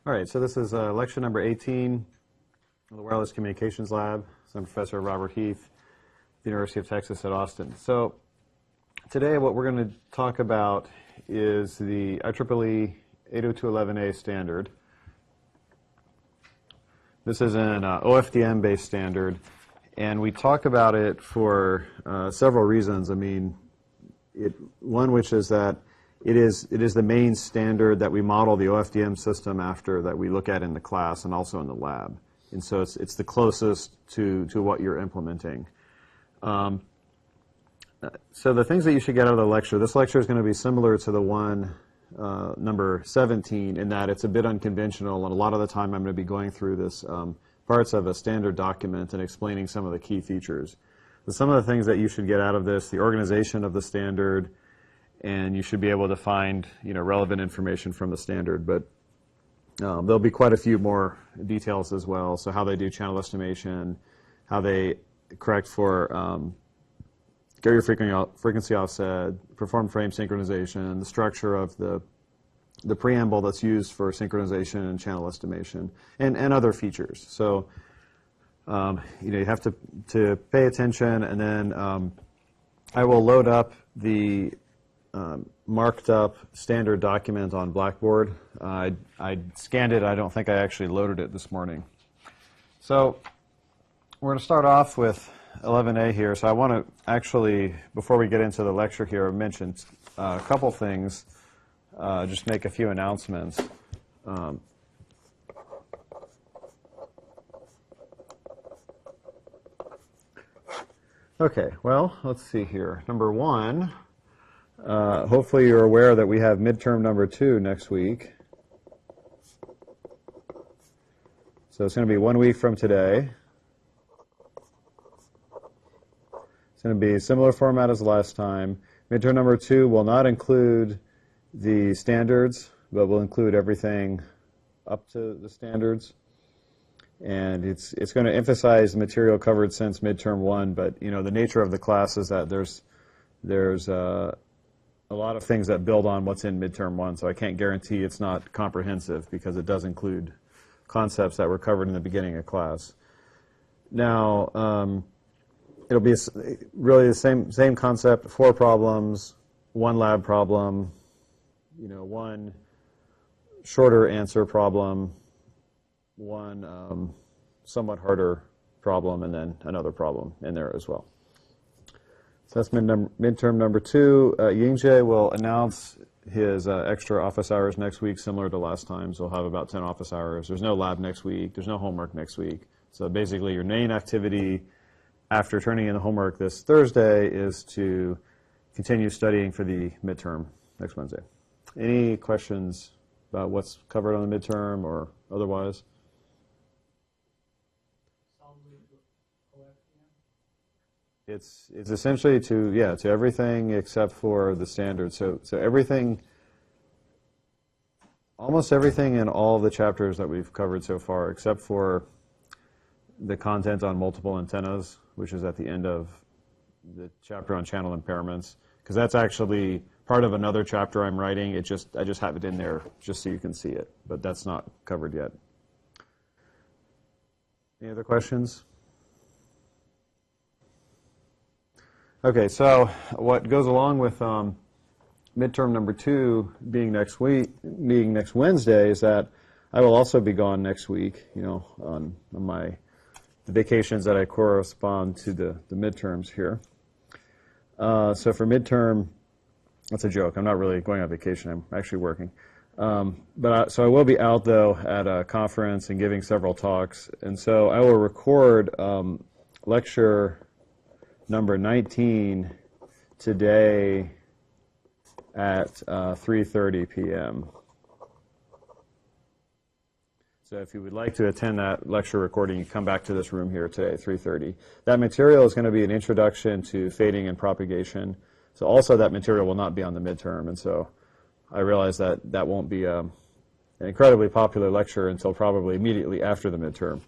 All right, so this is lecture number 18 of the Wireless Communications Lab. So I'm Professor Robert Heath, the University of Texas at Austin. So today what we're going to talk about is the IEEE 802.11a standard. This is an OFDM-based standard, and we talk about it for several reasons. I mean, one which is that it is the main standard that we model the OFDM system after, that we look at in the class and also in the lab. And so it's the closest to what you're implementing. So the things that you should get out of the lecture, this lecture is going to be similar to the one number 17 in that it's a bit unconventional, and a lot of the time I'm going to be going through this parts of a standard document and explaining some of the key features. But some of the things that you should get out of this, the organization of the standard, and you should be able to find, relevant information from the standard. But there'll be quite a few more details as well. So how they do channel estimation, how they correct for carrier frequency offset, perform frame synchronization, the structure of the preamble that's used for synchronization and channel estimation, and other features. So you have to pay attention, and then I will load up the marked up standard document on Blackboard. I scanned it. I don't think I actually loaded it this morning. So we're going to start off with 11A here. So I want to actually, before we get into the lecture here, mention a couple things, just make a few announcements. Okay, well, let's see here. Number one, hopefully you're aware that we have midterm number 2 next week. So it's going to be 1 week from today. It's going to be a similar format as last time. Midterm number 2 will not include the standards, but will include everything up to the standards. And it's going to emphasize the material covered since midterm 1, but the nature of the class is that there's a lot of things that build on what's in midterm 1, so I can't guarantee it's not comprehensive because it does include concepts that were covered in the beginning of class. Now, it'll be really the same concept: 4 problems, 1 lab problem, 1 shorter answer problem, 1 somewhat harder problem, and then another problem in there as well. So that's midterm number 2. Yingjae will announce his extra office hours next week, similar to last time. So we'll have about 10 office hours. There's no lab next week. There's no homework next week. So basically your main activity after turning in the homework this Thursday is to continue studying for the midterm next Wednesday. Any questions about what's covered on the midterm or otherwise? It's essentially to everything except for the standards. So everything, almost everything in all the chapters that we've covered so far, except for the content on multiple antennas, which is at the end of the chapter on channel impairments, because that's actually part of another chapter I'm writing. I just have it in there just so you can see it, but that's not covered yet. Any other questions? Okay, so what goes along with midterm number 2 being next Wednesday, is that I will also be gone next week, on the vacations that I correspond to the midterms here. So for midterm, that's a joke. I'm not really going on vacation. I'm actually working. So I will be out, though, at a conference and giving several talks. And so I will record lecture number 19 today at 3:30 p.m. So if you would like to attend that lecture recording, you come back to this room here today at 3:30. That material is going to be an introduction to fading and propagation. So also that material will not be on the midterm, and so I realize that won't be an incredibly popular lecture until probably immediately after the midterm.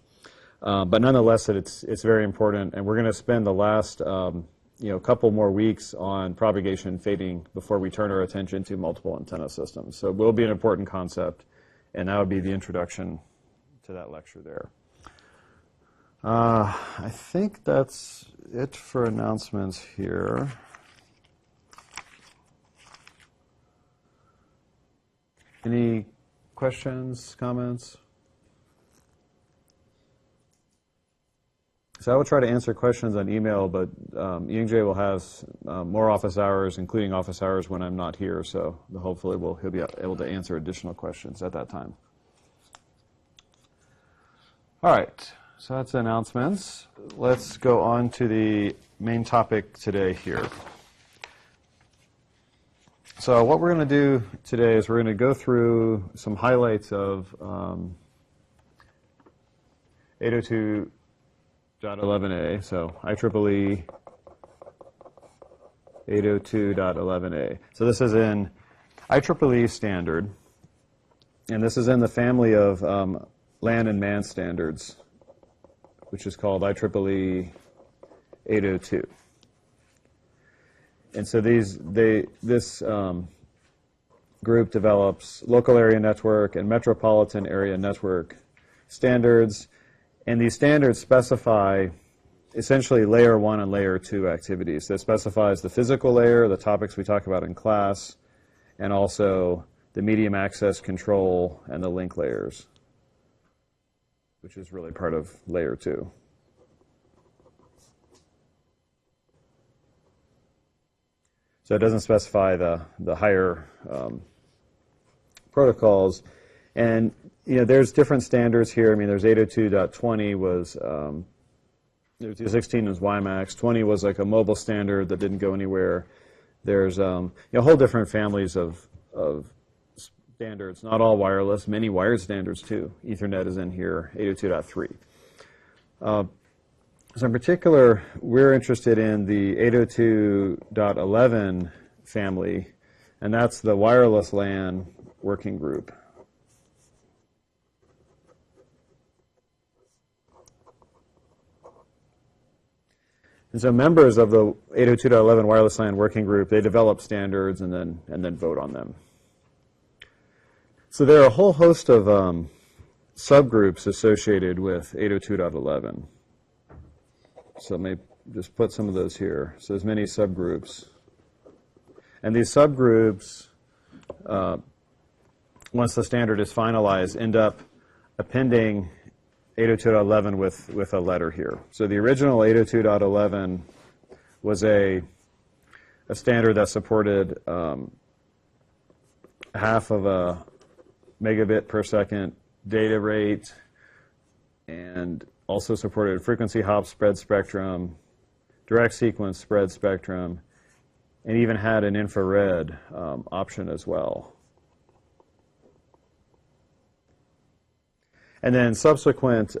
But nonetheless, it's very important, and we're going to spend the last couple more weeks on propagation fading before we turn our attention to multiple antenna systems. So it will be an important concept, And that would be the introduction to that lecture there. I think that's it for announcements here. Any questions, comments? So I will try to answer questions on email, but Ying-Jae will have more office hours, including office hours when I'm not here, so hopefully he'll be able to answer additional questions at that time. All right, so that's announcements. Let's go on to the main topic today here. So what we're going to do today is we're going to go through some highlights of 802.11a, so IEEE 802.11a. So this is in IEEE standard, and this is in the family of LAN and MAN standards, which is called IEEE 802. And so this group develops local area network and metropolitan area network standards, and these standards specify essentially layer 1 and layer 2 activities. So it specifies the physical layer, the topics we talk about in class, and also the medium access control and the link layers, which is really part of layer 2. So it doesn't specify the higher protocols. And there's different standards here. I mean, there's 802.20 was, 802.16 was WiMAX. 20 was like a mobile standard that didn't go anywhere. There's whole different families of standards, not all wireless, many wired standards too. Ethernet is in here, 802.3. So in particular, we're interested in the 802.11 family, and that's the wireless LAN working group. And so members of the 802.11 wireless LAN working group, they develop standards and then vote on them. So there are a whole host of subgroups associated with 802.11. So let me just put some of those here. So there's many subgroups. And these subgroups, once the standard is finalized, end up appending 802.11 with a letter here. So the original 802.11 was a standard that supported half of a megabit per second data rate, and also supported frequency hop spread spectrum, direct sequence spread spectrum, and even had an infrared option as well. And then subsequent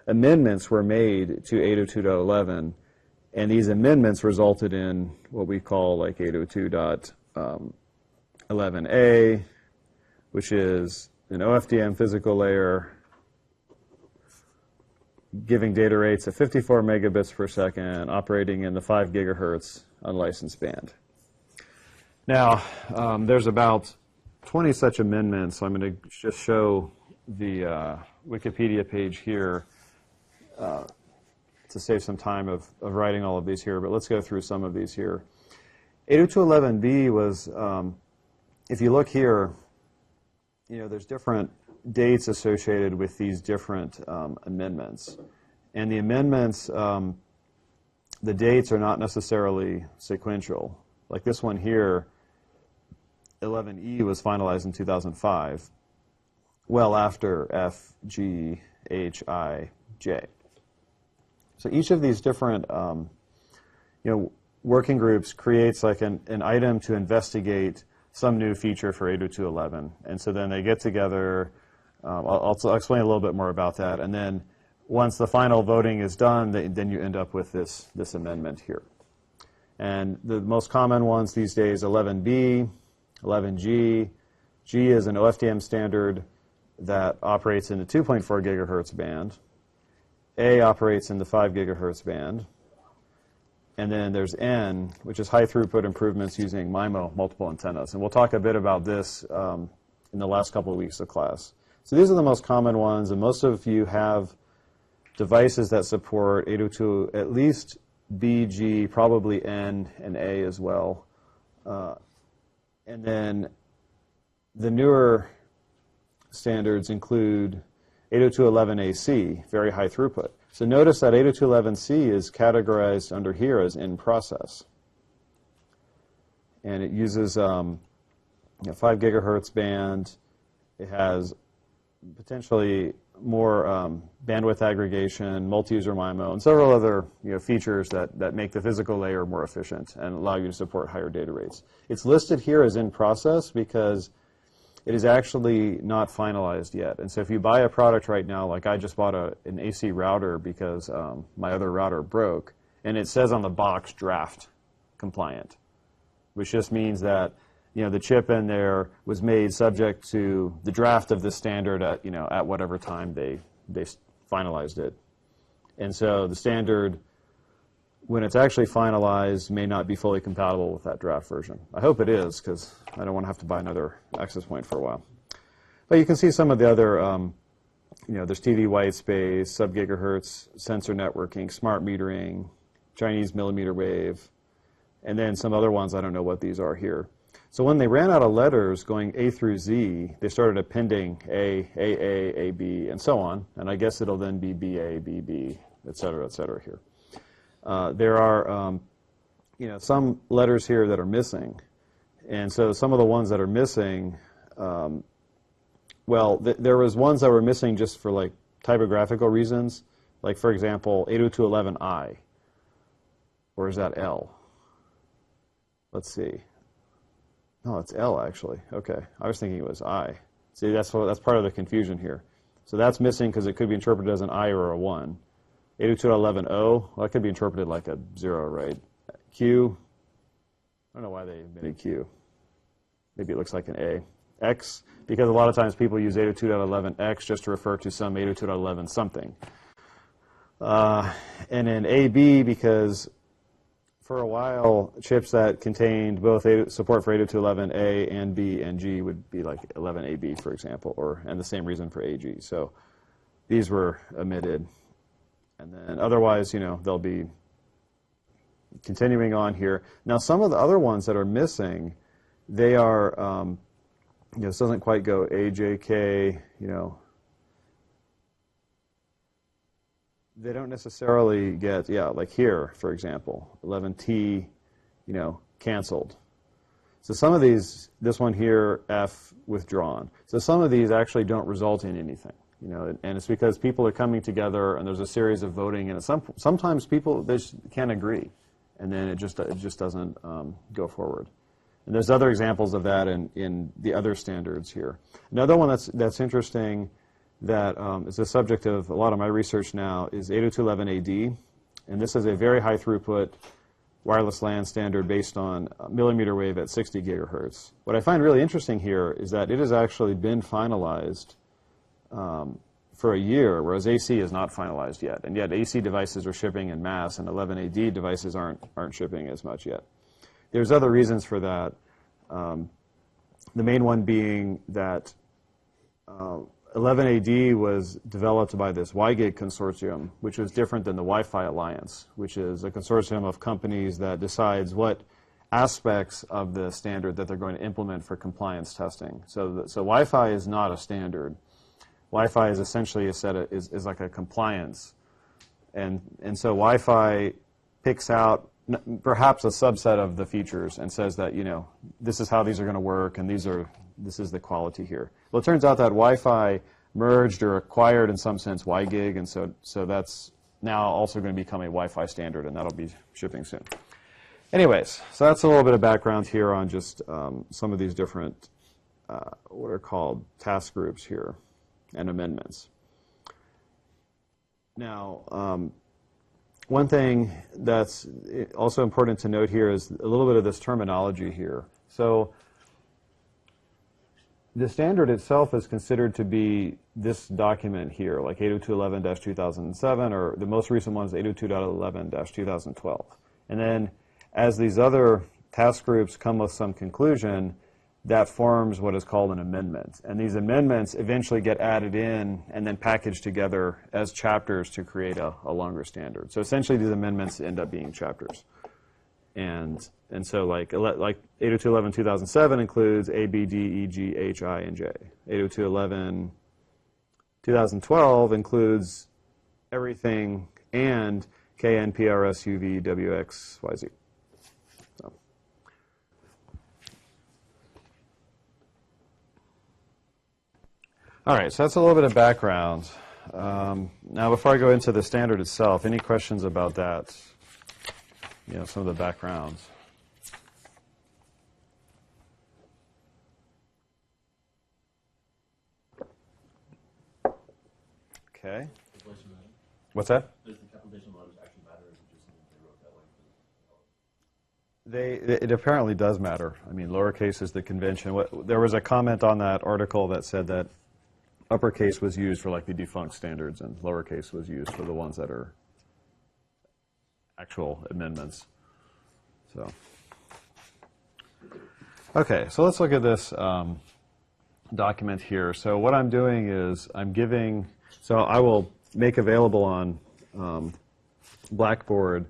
amendments were made to 802.11, and these amendments resulted in what we call like 802.11a, which is an OFDM physical layer giving data rates of 54 megabits per second, operating in the 5 gigahertz unlicensed band. Now, there's about 20 such amendments, so I'm going to just show the Wikipedia page here to save some time of writing all of these here, but let's go through some of these here. 802.11b was, if you look here, there's different dates associated with these different amendments. And the amendments, the dates are not necessarily sequential. Like this one here, 11E was finalized in 2005, well after F, G, H, I, J. So each of these different working groups creates like an item to investigate some new feature for 802.11. And so then they get together. I'll explain a little bit more about that. And then once the final voting is done, then you end up with this amendment here. And the most common ones these days, 11B, 11G. G is an OFDM standard that operates in the 2.4 gigahertz band. A operates in the 5 gigahertz band. And then there's N, which is high throughput improvements using MIMO multiple antennas. And we'll talk a bit about this in the last couple of weeks of class. So these are the most common ones, and most of you have devices that support 802, at least B, G, probably N and A as well. And then the newer standards include 802.11ac, very high throughput. So notice that 802.11c is categorized under here as in process. And it uses a 5 gigahertz band. It has potentially more bandwidth aggregation, multi-user MIMO, and several other features that make the physical layer more efficient and allow you to support higher data rates. It's listed here as in process because it is actually not finalized yet. And so if you buy a product right now, like I just bought an AC router because my other router broke, and it says on the box draft compliant, which just means that the chip in there was made subject to the draft of the standard at at whatever time they finalized it. And so the standard, when it's actually finalized, may not be fully compatible with that draft version. I hope it is, because I don't want to have to buy another access point for a while. But you can see some of the other, there's TV white space, sub-gigahertz sensor networking, smart metering, Chinese millimeter wave, and then some other ones, I don't know what these are here. So when they ran out of letters going A through Z, they started appending A, AA, AB, and so on. And I guess it'll then be BA, BB, et cetera here. There are some letters here that are missing. And so some of the ones that are missing, there was ones that were missing just for like typographical reasons. Like, for example, 802.11i. Or is that L? Let's see. No, it's L, actually. Okay. I was thinking it was I. See, that's part of the confusion here. So that's missing because it could be interpreted as an I or a 1. 802.11o, well, that could be interpreted like a 0, right? Q, I don't know why they omitted Q. Maybe it looks like an A. X, because a lot of times people use 802.11x just to refer to some 802.11 something. And then AB, because for a while, chips that contained both support for 802.11a and B and G would be like 11AB, for example, and the same reason for AG. So these were omitted. And then otherwise, they'll be continuing on here. Now, some of the other ones that are missing, they are, this doesn't quite go AJK, they don't necessarily get, like here, for example, 11T, canceled. So some of these, this one here, F, withdrawn. So some of these actually don't result in anything, and it's because people are coming together and there's a series of voting, and sometimes people, they just can't agree, and then it just doesn't go forward. And there's other examples of that in the other standards here. Another one that's interesting that is the subject of a lot of my research now is 802.11ad, and this is a very high throughput wireless LAN standard based on millimeter wave at 60 gigahertz. What I find really interesting here is that it has actually been finalized for a year, whereas AC is not finalized yet, and yet AC devices are shipping in mass, and 11ad devices aren't shipping as much yet. There's other reasons for that. The main one being that 11ad was developed by this WiGig consortium, which was different than the Wi-Fi Alliance, which is a consortium of companies that decides what aspects of the standard that they're going to implement for compliance testing. So Wi-Fi is not a standard. Wi-Fi is essentially is like a compliance, and so Wi-Fi picks out perhaps a subset of the features and says that this is how these are going to work, and this is the quality here. Well, it turns out that Wi-Fi merged or acquired, in some sense, WiGig, and so that's now also going to become a Wi-Fi standard, and that'll be shipping soon. Anyways, so that's a little bit of background here on just some of these different what are called task groups here and amendments. Now, one thing that's also important to note here is a little bit of this terminology here. So the standard itself is considered to be this document here, like 802.11-2007, or the most recent one is 802.11-2012. And then as these other task groups come with some conclusion, that forms what is called an amendment. And these amendments eventually get added in and then packaged together as chapters to create a longer standard. So essentially these amendments end up being chapters. And so like 802.11/2007 includes A, B, D, E, G, H, I, and J. 802.11/2012 includes everything and K, N, P, R, S, U, V, W, X, Y, Z. So. All right, so that's a little bit of background. Now, before I go into the standard itself, any questions about that? You know, some of the backgrounds. Okay. What's that? Does the capitalization letters actually matter, or is it just something they wrote that way? It apparently does matter. I mean, lowercase is the convention. There was a comment on that article that said that uppercase was used for like the defunct standards, and lowercase was used for the ones that are actual amendments. So, okay, so let's look at this document here. So what I'm doing is so I will make available on Blackboard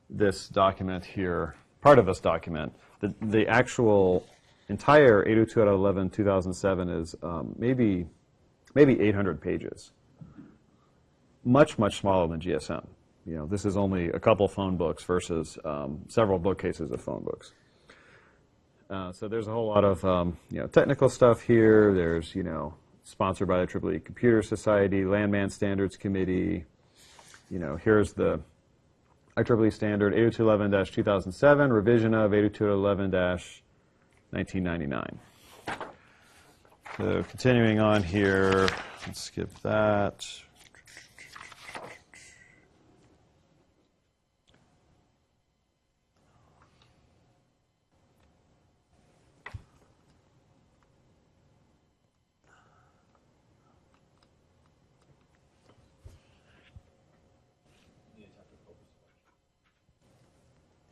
this document here, part of this document. The actual entire 802.11/2007 is maybe 800 pages. Much, much smaller than GSM. You know, this is only a couple phone books versus several bookcases of phone books. So there's a whole lot of technical stuff here. There's sponsored by the IEEE Computer Society, Landman Standards Committee. Here's the IEEE standard 802.11/2007, revision of 802.11/1999. So continuing on here, let's skip that.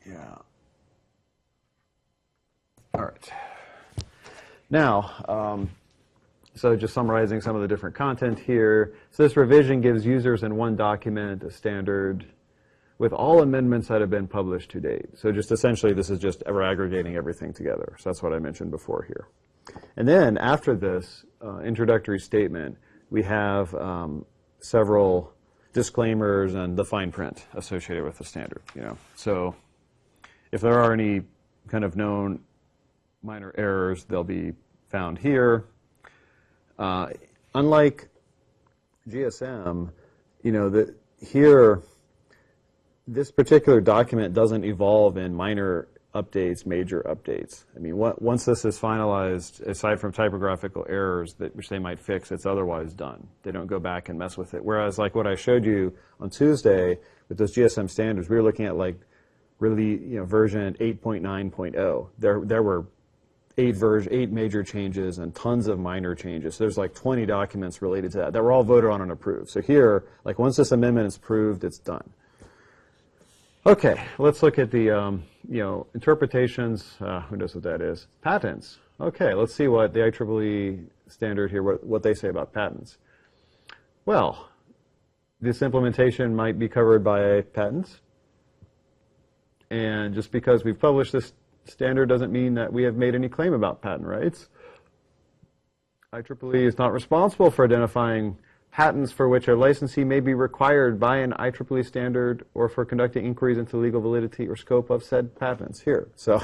Yeah. All right. Now, so just summarizing some of the different content here. So this revision gives users in one document a standard with all amendments that have been published to date. So just essentially, this is just ever aggregating everything together. So that's what I mentioned before here. And then after this introductory statement, we have several disclaimers and the fine print associated with the standard. So if there are any kind of known minor errors, they'll be found here. Unlike GSM, here, this particular document doesn't evolve in minor updates, major updates. I mean, once this is finalized, aside from typographical errors which they might fix, it's otherwise done. They don't go back and mess with it. Whereas, like what I showed you on Tuesday with those GSM standards, we were looking at version 8.9.0. There were 8 major changes and tons of minor changes. So there's like 20 documents related to that were all voted on and approved. So here, once this amendment is approved, it's done. Okay, let's look at the interpretations. Who knows what that is? Patents. Okay, let's see what the IEEE standard here, what they say about patents. Well, this implementation might be covered by patents. And just because we've published this standard doesn't mean that we have made any claim about patent rights. IEEE is not responsible for identifying patents for which a licensee may be required by an IEEE standard or for conducting inquiries into legal validity or scope of said patents here. So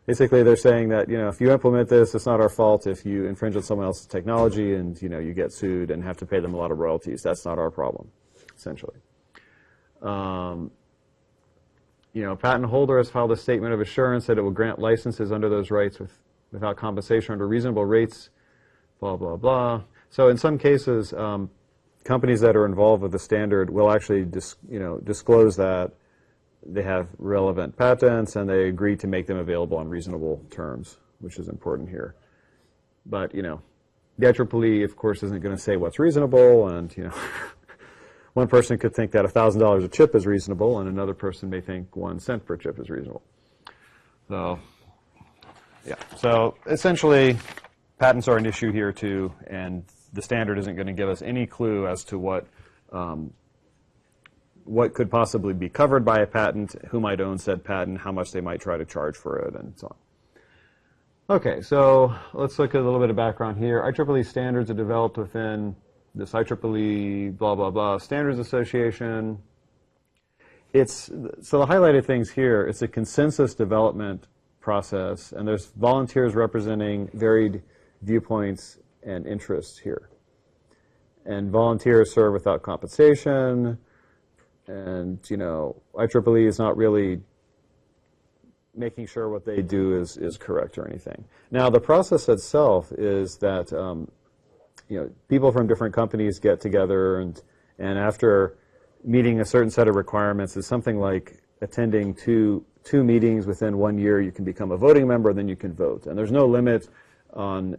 basically they're saying that, if you implement this, it's not our fault. If you infringe on someone else's technology and, you get sued and have to pay them a lot of royalties, that's not our problem, essentially. Patent holder has filed a statement of assurance that it will grant licenses under those rights without compensation under reasonable rates, blah, blah, blah. So in some cases, companies that are involved with the standard will actually disclose that they have relevant patents and they agree to make them available on reasonable terms, which is important here. But, the IEEE, of course, isn't going to say what's reasonable, and, one person could think that $1,000 a chip is reasonable, and another person may think 1 cent per chip is reasonable. So Yeah. So essentially, patents are an issue here too, and the standard isn't going to give us any clue as to what could possibly be covered by a patent, who might own said patent, how much they might try to charge for it, and so on. Okay, so let's look at a little bit of background here. IEEE standards are developed within this IEEE blah, blah, blah Standards Association. So the highlighted things here, it's a consensus development process, and there's volunteers representing varied viewpoints and interests here. And volunteers serve without compensation, and, you know, IEEE is not really making sure what they do is correct or anything. Now, the process itself is that, you know, people from different companies get together, and after meeting a certain set of requirements, is something like attending two meetings within 1 year, you can become a voting member, then you can vote. And there's no limit on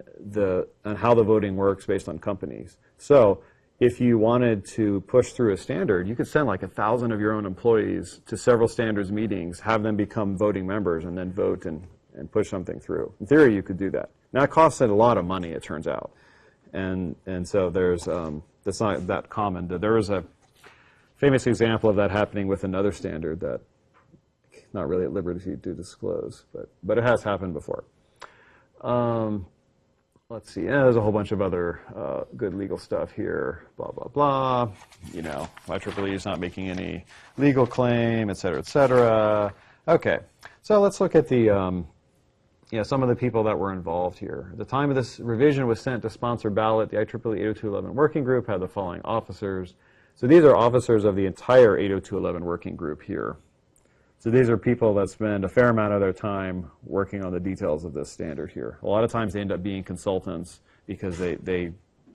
how the voting works based on companies. So if you wanted to push through a standard, you could send like 1,000 of your own employees to several standards meetings, have them become voting members, and then vote and push something through. In theory, you could do that. Now, it costs a lot of money, it turns out. And so there's, that's not that common. There is a famous example of that happening with another standard that I'm not really at liberty to disclose, but it has happened before. Let's see, there's a whole bunch of other good legal stuff here, blah, blah, blah. You know, IEEE is not making any legal claim, et cetera, et cetera. Okay, so let's look at the, some of the people that were involved here. At the time of this revision was sent to sponsor ballot, the IEEE 802.11 working group had the following officers. So these are officers of the entire 802.11 working group here. So these are people that spend a fair amount of their time working on the details of this standard here. A lot of times they end up being consultants because they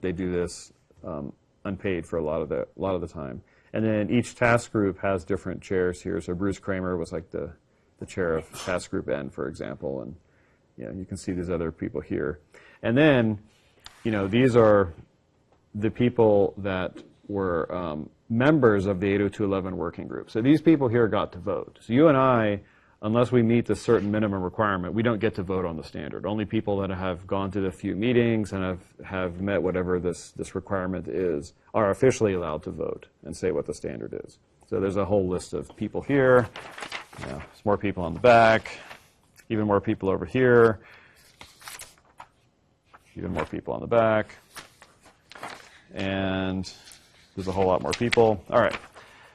do this unpaid for a lot of the time. And then each task group has different chairs here. So Bruce Kramer was like the chair of task group N, for example, and you can see these other people here. And then, these are the people that were members of the 802.11 working group. So these people here got to vote. So you and I, unless we meet this certain minimum requirement, we don't get to vote on the standard. Only people that have gone to the few meetings and have met whatever this requirement is are officially allowed to vote and say what the standard is. So there's a whole list of people here. There's more people on the back, even more people over here, even more people on the back, and there's a whole lot more people. All right.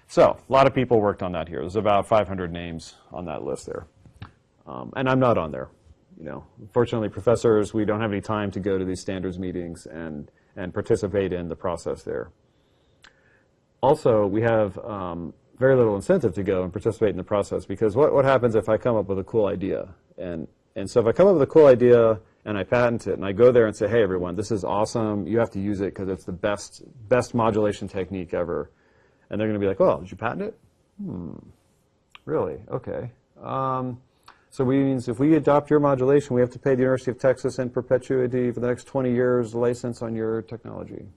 So a lot of people worked on that here. There's about 500 names on that list there. And I'm not on there. Unfortunately, professors, we don't have any time to go to these standards meetings and participate in the process there. Also, we have very little incentive to go and participate in the process, because what happens if I come up with a cool idea? And so if I come up with a cool idea and I patent it, and I go there and say, hey, everyone, this is awesome. You have to use it because it's the best modulation technique ever. And they're going to be like, oh, did you patent it? Really? Okay. So means if we adopt your modulation, we have to pay the University of Texas in perpetuity for the next 20 years license on your technology.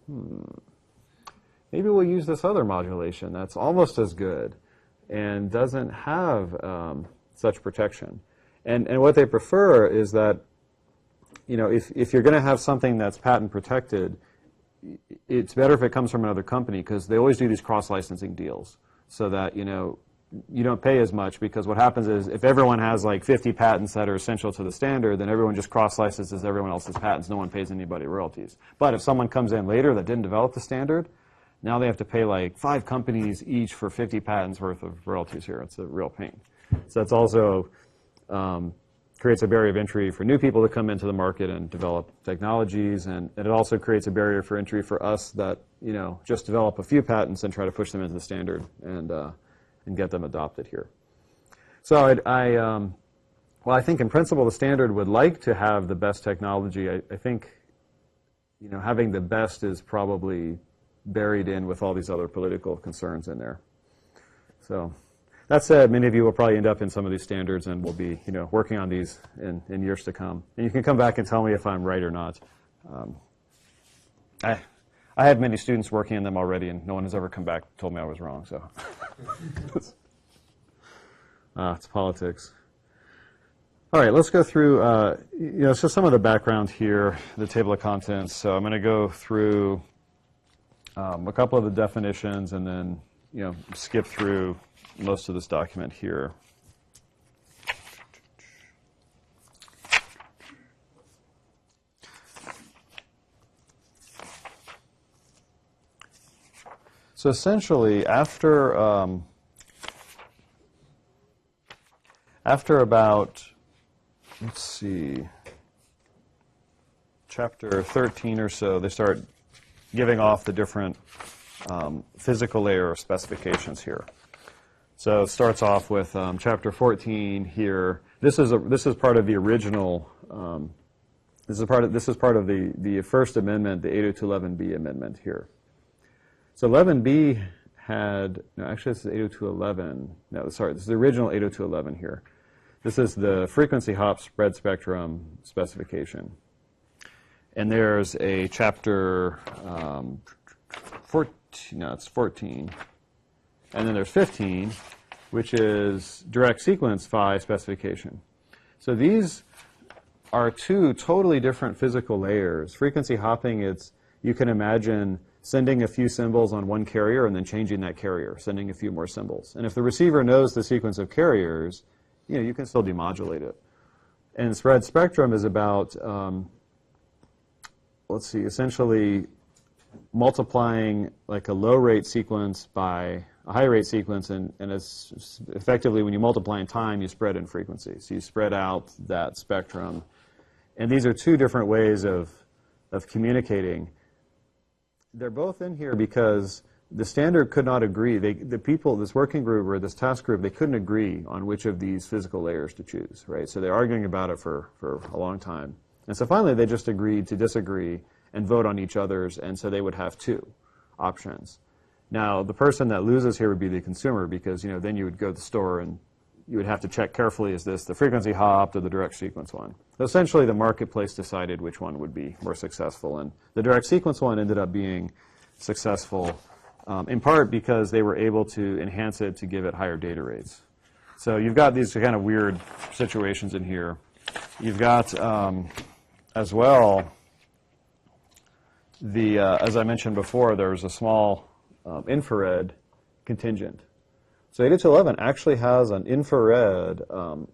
Maybe we'll use this other modulation that's almost as good and doesn't have such protection. And what they prefer is that, if you're going to have something that's patent protected, it's better if it comes from another company, because they always do these cross-licensing deals so that, you don't pay as much, because what happens is if everyone has like 50 patents that are essential to the standard, then everyone just cross-licenses everyone else's patents. No one pays anybody royalties. But if someone comes in later that didn't develop the standard, now they have to pay like 5 companies each for 50 patents worth of royalties here. It's a real pain. So that's also creates a barrier of entry for new people to come into the market and develop technologies, and it also creates a barrier for entry for us that just develop a few patents and try to push them into the standard and get them adopted here. So I think in principle the standard would like to have the best technology. I think having the best is probably buried in with all these other political concerns in there. So. That said, many of you will probably end up in some of these standards, and will be, working on these in years to come. And you can come back and tell me if I'm right or not. I have many students working in them already, and no one has ever come back and told me I was wrong. So it's politics. All right, let's go through, so some of the background here, the table of contents. So I'm going to go through a couple of the definitions and then, skip through most of this document here. So essentially, after about, let's see, chapter 13 or so, they start giving off the different physical layer specifications here. So it starts off with chapter 14 here. This is part of the original. This is part of the First Amendment, the 802.11b amendment here. So 11b had, no, actually this is 802.11. No, sorry, this is the original 802.11 here. This is the frequency hop spread spectrum specification. And there's a chapter 14, no, it's 14. And then there's 15, which is direct sequence PHY specification. So these are two totally different physical layers. Frequency hopping, you can imagine sending a few symbols on one carrier and then changing that carrier, sending a few more symbols. And if the receiver knows the sequence of carriers, you can still demodulate it. And spread spectrum is about, essentially multiplying like a low rate sequence by a high rate sequence, and it's effectively when you multiply in time, you spread in frequency. So you spread out that spectrum. And these are two different ways of communicating. They're both in here because the standard could not agree. The people, this working group or this task group, they couldn't agree on which of these physical layers to choose, right? So they're arguing about it for a long time. And so finally they just agreed to disagree and vote on each other's, and so they would have two options. Now, the person that loses here would be the consumer because, then you would go to the store and you would have to check carefully, is this the frequency hopped or the direct sequence one? So essentially, the marketplace decided which one would be more successful, and the direct sequence one ended up being successful in part because they were able to enhance it to give it higher data rates. So you've got these kind of weird situations in here. You've got, as well, as I mentioned before, there's a small infrared contingent. So 802.11 actually has an infrared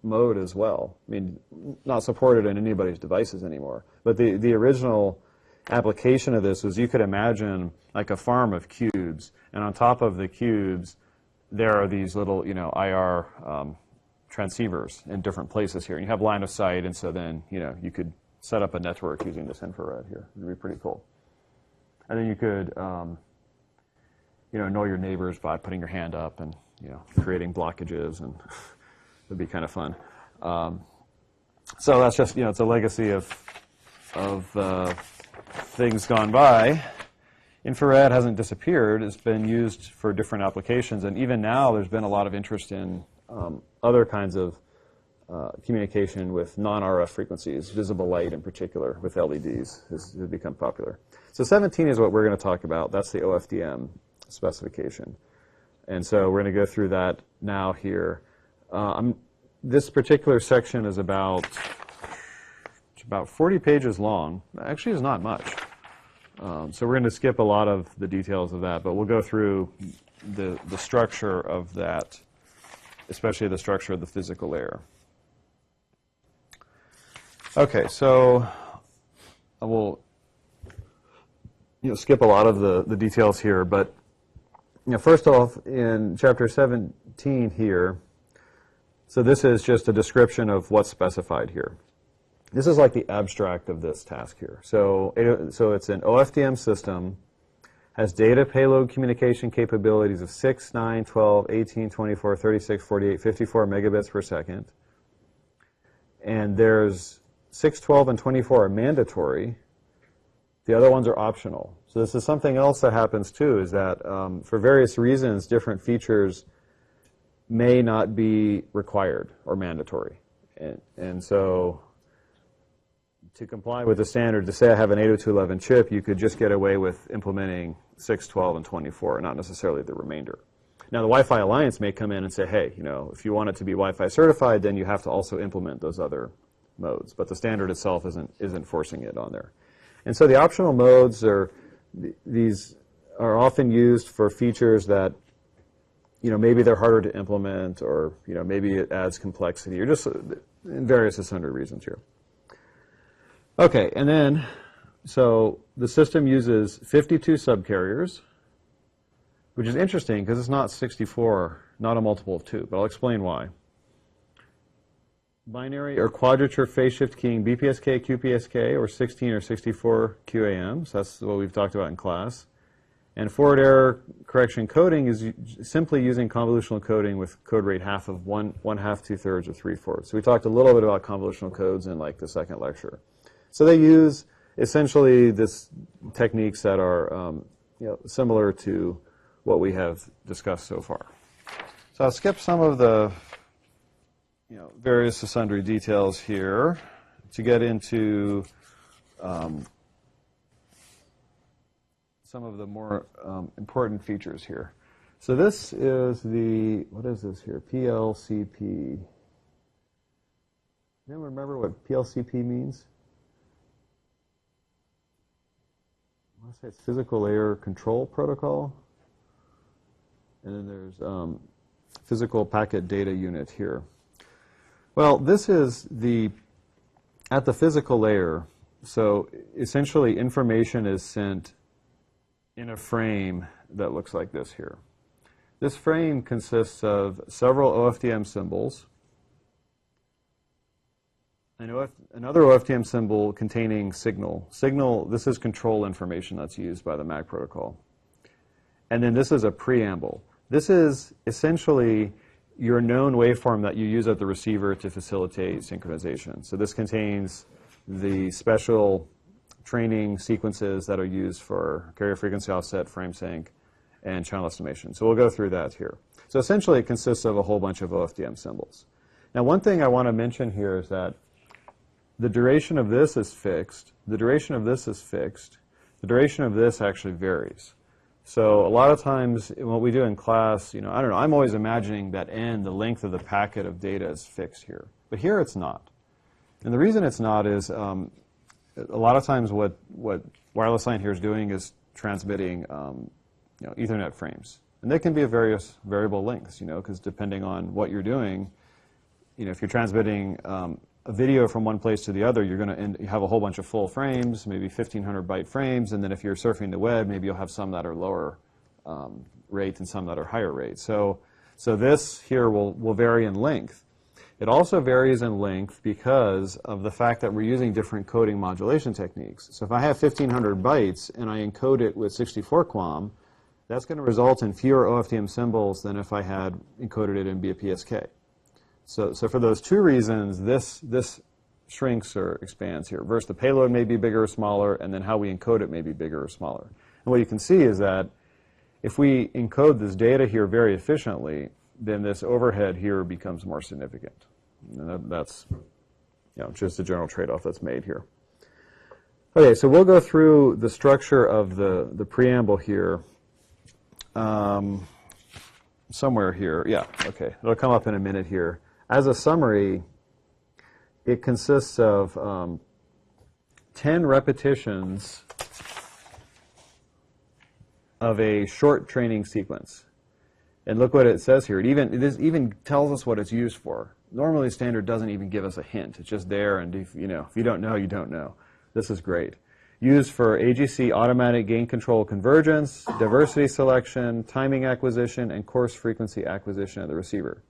mode as well. I mean, not supported in anybody's devices anymore. But the original application of this was you could imagine like a farm of cubes, and on top of the cubes, there are these little, IR transceivers in different places here. And you have line of sight, and so then, you could set up a network using this infrared here. It would be pretty cool. And then you could, know your neighbors by putting your hand up and, creating blockages, and it would be kind of fun. So that's just, it's a legacy of things gone by. Infrared hasn't disappeared. It's been used for different applications, and even now there's been a lot of interest in other kinds of communication with non-RF frequencies, visible light in particular, with LEDs has become popular. So 17 is what we're going to talk about. That's the OFDM specification. And so we're going to go through that now here. This particular section is about 40 pages long. Actually, it's not much. So we're going to skip a lot of the details of that, but we'll go through the structure of that, especially the structure of the physical layer. Okay, so I will skip a lot of the details here, but first off, in chapter 17 here, so this is just a description of what's specified here. This is like the abstract of this task here. So it's an OFDM system, has data payload communication capabilities of 6, 9, 12, 18, 24, 36, 48, 54 megabits per second. And there's 6, 12, and 24 are mandatory. The other ones are optional. So this is something else that happens too, is that for various reasons, different features may not be required or mandatory. And so to comply with the standard, to say I have an 802.11 chip, you could just get away with implementing 6, 12, and 24, not necessarily the remainder. Now, the Wi-Fi Alliance may come in and say, hey, if you want it to be Wi-Fi certified, then you have to also implement those other modes. But the standard itself isn't forcing it on there. And so the optional modes these are often used for features that, maybe they're harder to implement, or, maybe it adds complexity, or just in various and sundry reasons here. Okay, and then, so the system uses 52 subcarriers, which is interesting because it's not 64, not a multiple of 2, but I'll explain why. Binary or quadrature phase shift keying BPSK, QPSK, or 16 or 64 QAMs. That's what we've talked about in class. And forward error correction coding is simply using convolutional coding with code rate half of 1/2, 2/3, or 3/4. So we talked a little bit about convolutional codes in like the second lecture. So they use essentially this techniques that are similar to what we have discussed so far. So I'll skip some of the various and sundry details here to get into some of the more important features here. So this is what is this here? PLCP. Anyone remember what PLCP means? I want to say it's Physical Layer Control Protocol. And then there's Physical Packet Data Unit here. Well, this is at the physical layer. So essentially information is sent in a frame that looks like this here. This frame consists of several OFDM symbols, another OFDM symbol containing signal. Signal, this is control information that's used by the MAC protocol. And then this is a preamble. This is essentially your known waveform that you use at the receiver to facilitate synchronization. So this contains the special training sequences that are used for carrier frequency offset, frame sync, and channel estimation. So we'll go through that here. So essentially it consists of a whole bunch of OFDM symbols. Now one thing I want to mention here is that the duration of this is fixed, the duration of this is fixed, the duration of this actually varies. So a lot of times what we do in class, I don't know, I'm always imagining that the length of the packet of data is fixed here. But here it's not. And the reason it's not is a lot of times what wireless LAN here is doing is transmitting Ethernet frames. And they can be of various variable lengths, because depending on what you're doing, if you're transmitting a video from one place to the other, you're going to have a whole bunch of full frames, maybe 1,500 byte frames, and then if you're surfing the web, maybe you'll have some that are lower rate and some that are higher rate. So this here will vary in length. It also varies in length because of the fact that we're using different coding modulation techniques. So if I have 1,500 bytes and I encode it with 64 QAM, that's going to result in fewer OFDM symbols than if I had encoded it in BPSK. So for those two reasons, this shrinks or expands here. Versus the payload may be bigger or smaller, and then how we encode it may be bigger or smaller. And what you can see is that if we encode this data here very efficiently, then this overhead here becomes more significant. And that's just a general trade-off that's made here. Okay, so we'll go through the structure of the preamble here. Somewhere here, yeah, okay. It'll come up in a minute here. As a summary, it consists of 10 repetitions of a short training sequence. And look what it says here. This even tells us what it's used for. Normally, standard doesn't even give us a hint. It's just there, and if you don't know, you don't know. This is great. Used for AGC automatic gain control convergence, diversity selection, timing acquisition, and coarse frequency acquisition of the receiver.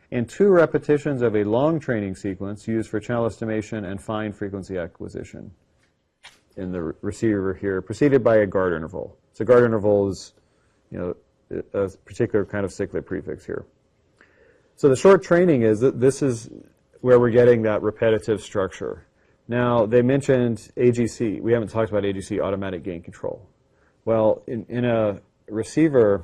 And 2 repetitions of a long training sequence used for channel estimation and fine frequency acquisition in the receiver here, preceded by a guard interval. So guard interval is, a particular kind of cyclic prefix here. So the short training is that this is where we're getting that repetitive structure. Now, they mentioned AGC. We haven't talked about AGC, automatic gain control. Well, in a receiver,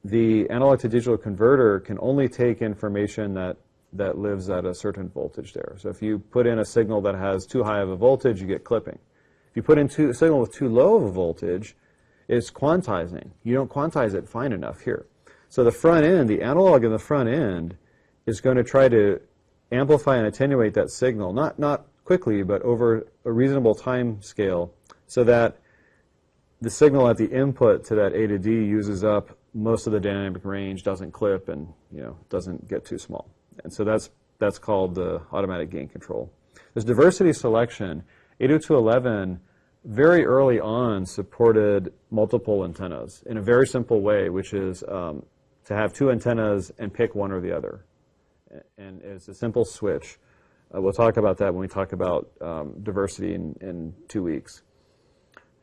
the analog to digital converter can only take information that lives at a certain voltage there. So if you put in a signal that has too high of a voltage, you get clipping. If you put in a signal with too low of a voltage, it's quantizing. You don't quantize it fine enough here. So the front end, the analog in the front end, is going to try to amplify and attenuate that signal, not quickly, but over a reasonable time scale, so that the signal at the input to that A to D uses up most of the dynamic range, doesn't clip, and doesn't get too small. And so that's called the automatic gain control. There's diversity selection. 802.11 very early on supported multiple antennas in a very simple way, which is to have two antennas and pick one or the other. And it's a simple switch. We'll talk about that when we talk about diversity in 2 weeks.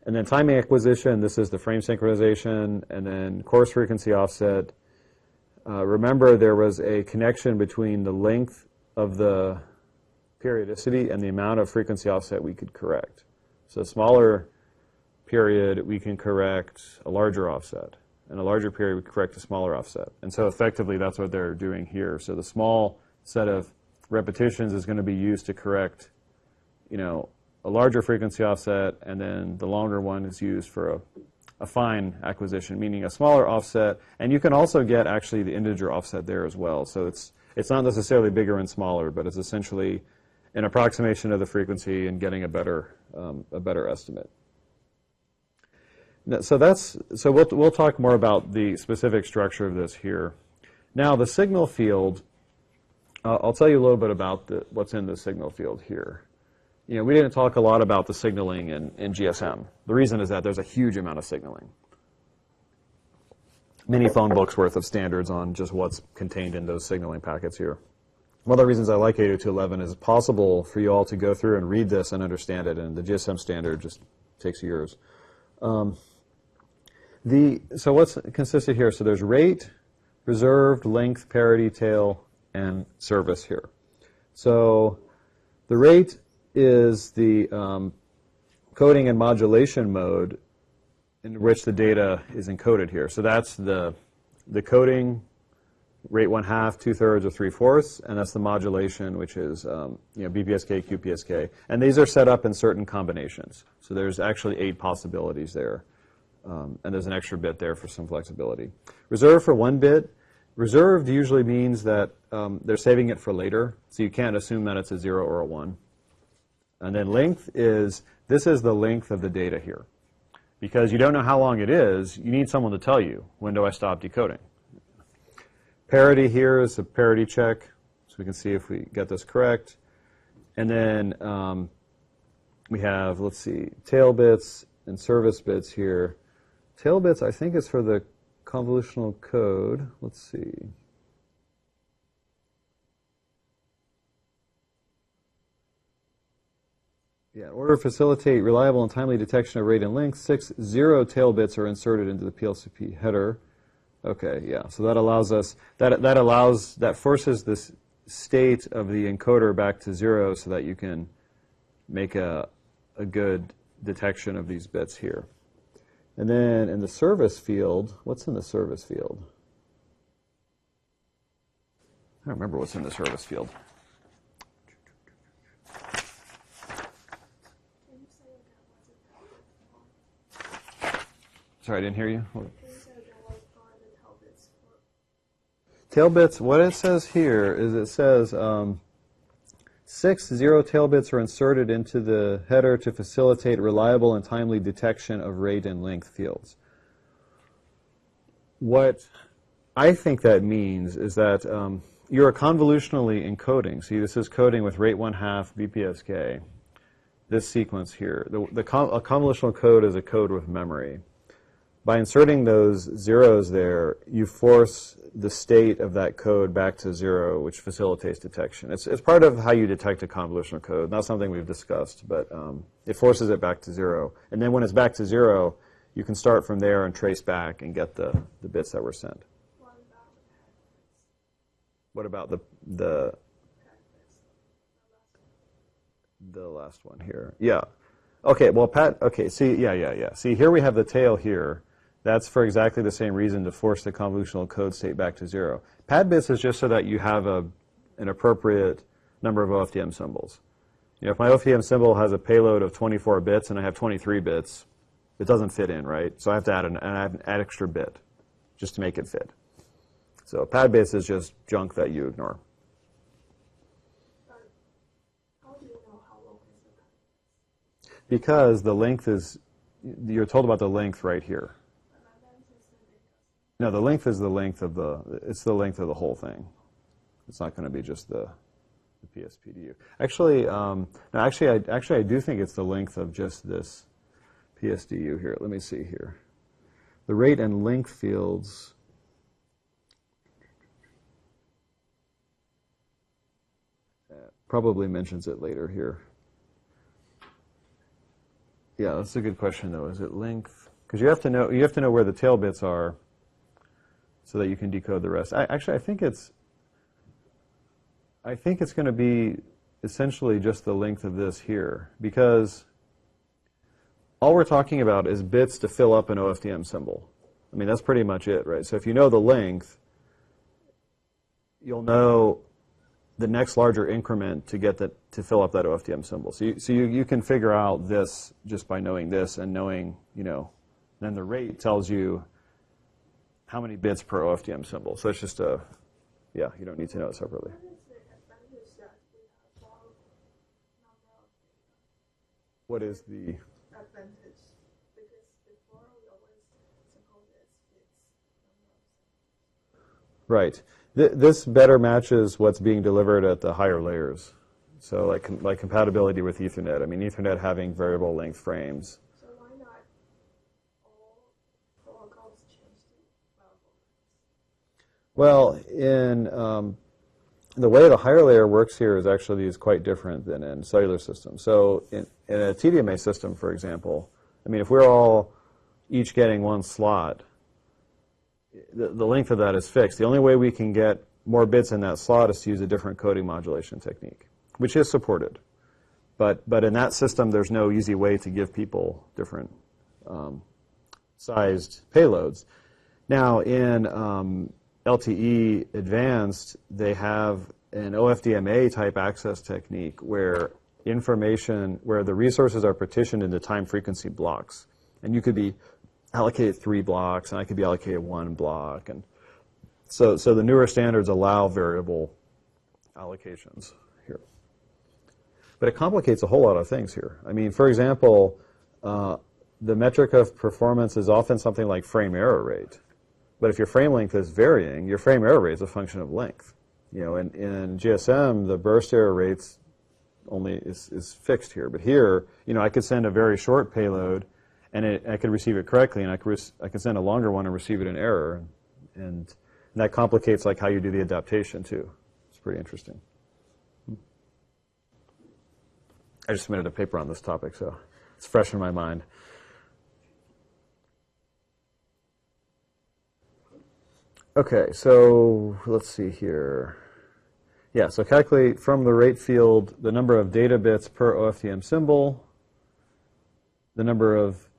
And then timing acquisition, this is the frame synchronization, and then coarse frequency offset. Remember, there was a connection between the length of the periodicity and the amount of frequency offset we could correct. So a smaller period, we can correct a larger offset. And a larger period, we can correct a smaller offset. And so effectively, that's what they're doing here. So the small set of repetitions is going to be used to correct, a larger frequency offset, and then the longer one is used for a fine acquisition, meaning a smaller offset. And you can also get actually the integer offset there as well. So it's not necessarily bigger and smaller, but it's essentially an approximation of the frequency and getting a better estimate. So we'll talk more about the specific structure of this here. Now the signal field, I'll tell you a little bit about what's in the signal field here. We didn't talk a lot about the signaling in GSM. The reason is that there's a huge amount of signaling. Many phone books worth of standards on just what's contained in those signaling packets here. One of the reasons I like 802.11 is it's possible for you all to go through and read this and understand it, and the GSM standard just takes years. So what's consisted here? So there's rate, reserved, length, parity, tail, and service here. So the rate is the coding and modulation mode in which the data is encoded here. So that's the coding, rate 1/2, 2/3, or 3/4, and that's the modulation, which is BPSK, QPSK. And these are set up in certain combinations. So there's actually 8 possibilities there. And there's an extra bit there for some flexibility. Reserved for 1 bit. Reserved usually means that they're saving it for later, so you can't assume that it's a 0 or a 1. And then length this is the length of the data here. Because you don't know how long it is, you need someone to tell you, when do I stop decoding? Parity here is a parity check, so we can see if we get this correct. And then we have, let's see, tail bits and service bits here. Tail bits, I think, is for the convolutional code. Let's see. Yeah, in order to facilitate reliable and timely detection of rate and length, 6 0 tail bits are inserted into the PLCP header. Okay, yeah, so that allows us, that forces this state of the encoder back to 0 so that you can make a good detection of these bits here. And then in the service field, what's in the service field? I don't remember what's in the service field. Sorry, I didn't hear you. Tail bits, what it says here is it says 6 0 tail bits are inserted into the header to facilitate reliable and timely detection of rate and length fields. What I think that means is that you're convolutionally encoding. See, this is coding with rate 1/2 BPSK. This sequence here. A convolutional code is a code with memory. By inserting those zeros there, you force the state of that code back to 0, which facilitates detection. It's part of how you detect a convolutional code. Not something we've discussed, but it forces it back to 0. And then when it's back to 0, you can start from there and trace back and get the bits that were sent. What about the last one here? Yeah. Okay, well, okay, see, yeah. See, here we have the tail here. That's for exactly the same reason, to force the convolutional code state back to 0. Pad bits is just so that you have an appropriate number of OFDM symbols. If my OFDM symbol has a payload of 24 bits and I have 23 bits, it doesn't fit in, right? So I have to add an extra bit just to make it fit. So pad bits is just junk that you ignore. How do you know how long is the pad? Because the length is, you're told about the length right here. No, the length is the length of it's the length of the whole thing. It's not going to be just the PSPDU. Actually, no, actually, I do think it's the length of just this PSDU here. Let me see here. The rate and length fields. Probably mentions it later here. Yeah, that's a good question though. Is it length? Because you have to know where the tail bits are, so that you can decode the rest. Actually, I think it's going to be essentially just the length of this here, because all we're talking about is bits to fill up an OFDM symbol. I mean, that's pretty much it, right? So if you know the length, you'll know the next larger increment to get that to fill up that OFDM symbol. So you can figure out this just by knowing this and knowing, then the rate tells you how many bits per OFDM symbol. So it's just you don't need to know it separately. What is the advantage? Because before we always suppose it's right? This better matches what's being delivered at the higher layers. So like compatibility with Ethernet. I mean, Ethernet having variable length frames. So why not all protocols change to variable lengths? Well, in the way the higher layer works here is quite different than in cellular systems. So in a TDMA system, for example, I mean, if we're all each getting one slot, the length of that is fixed. The only way we can get more bits in that slot is to use a different coding modulation technique, which is supported. But in that system, there's no easy way to give people different sized payloads. Now, in LTE Advanced, they have an OFDMA type access technique where the resources are partitioned into time frequency blocks. And you could be allocated 3 blocks, and I could be allocated 1 block. And so the newer standards allow variable allocations here. But it complicates a whole lot of things here. I mean, for example, the metric of performance is often something like frame error rate. But if your frame length is varying, your frame error rate is a function of length. In GSM, the burst error rates only is fixed here. But here, I could send a very short payload, and I could receive it correctly, and I could send a longer one and receive it in error, and that complicates how you do the adaptation too. It's pretty interesting. I just submitted a paper on this topic, so it's fresh in my mind. Okay, so let's see here. Yeah, so calculate from the rate field the number of data bits per OFDM symbol, the number of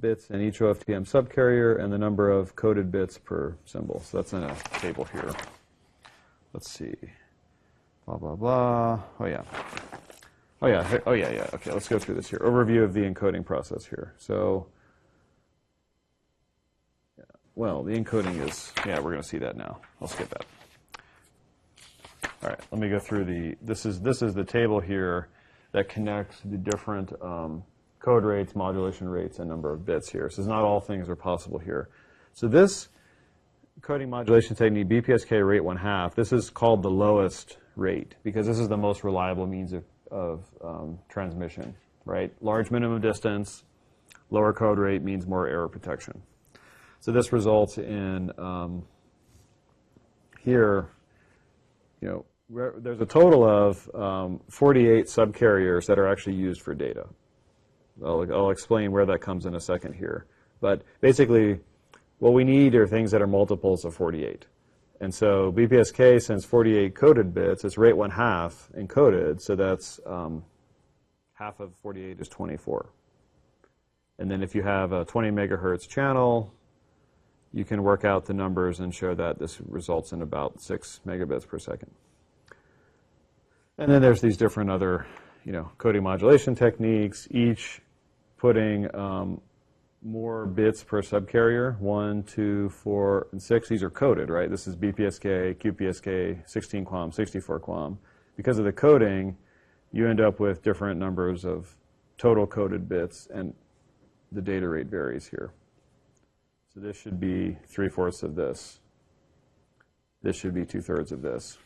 bits in each OFDM subcarrier, and the number of coded bits per symbol. So that's in a table here. Let's see. Blah, blah, blah. Oh, yeah. Okay, let's go through this here. Overview of the encoding process here. So, well, the encoding is, we're going to see that now. I'll skip that. All right, let me go through this is the table here that connects the different code rates, modulation rates, and number of bits here. So not all things are possible here. So this coding modulation technique, BPSK rate 1/2, this is called the lowest rate because this is the most reliable means of transmission, right? Large minimum distance, lower code rate means more error protection. So this results in here, there's a total of 48 subcarriers that are actually used for data. I'll explain where that comes in a second here. But basically, what we need are things that are multiples of 48. And so BPSK sends 48 coded bits. It's rate 1/2 encoded, so that's half of 48 is 24. And then if you have a 20 megahertz channel, you can work out the numbers and show that this results in about 6 megabits per second. And then there's these different other, coding modulation techniques, each putting more bits per subcarrier, 1, 2, 4, and 6. These are coded, right? This is BPSK, QPSK, 16 QAM, 64 QAM. Because of the coding, you end up with different numbers of total coded bits, and the data rate varies here. So this should be 3/4 of this. This should be 2/3 of this.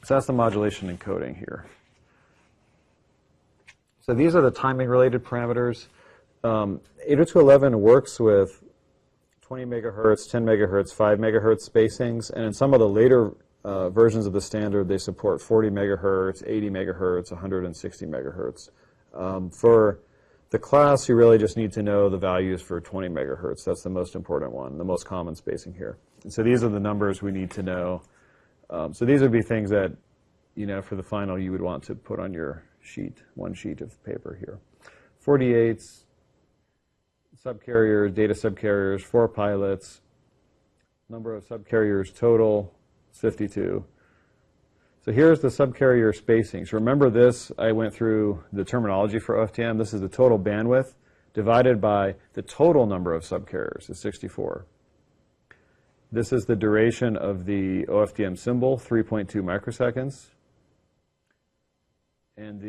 So that's the modulation and coding here. So these are the timing-related parameters. 802.11 works with 20 megahertz, 10 megahertz, 5 megahertz spacings, and in some of the later versions of the standard, they support 40 megahertz, 80 megahertz, 160 megahertz. For the class, you really just need to know the values for 20 megahertz. That's the most important one, the most common spacing here. And so these are the numbers we need to know. So these would be things that, for the final, you would want to put on your sheet, one sheet of paper here. 48s, subcarriers, data subcarriers, 4 pilots. Number of subcarriers total, 52. So here's the subcarrier spacings. Remember this, I went through the terminology for OFDM. This is the total bandwidth divided by the total number of subcarriers, is 64. This is the duration of the OFDM symbol, 3.2 microseconds. And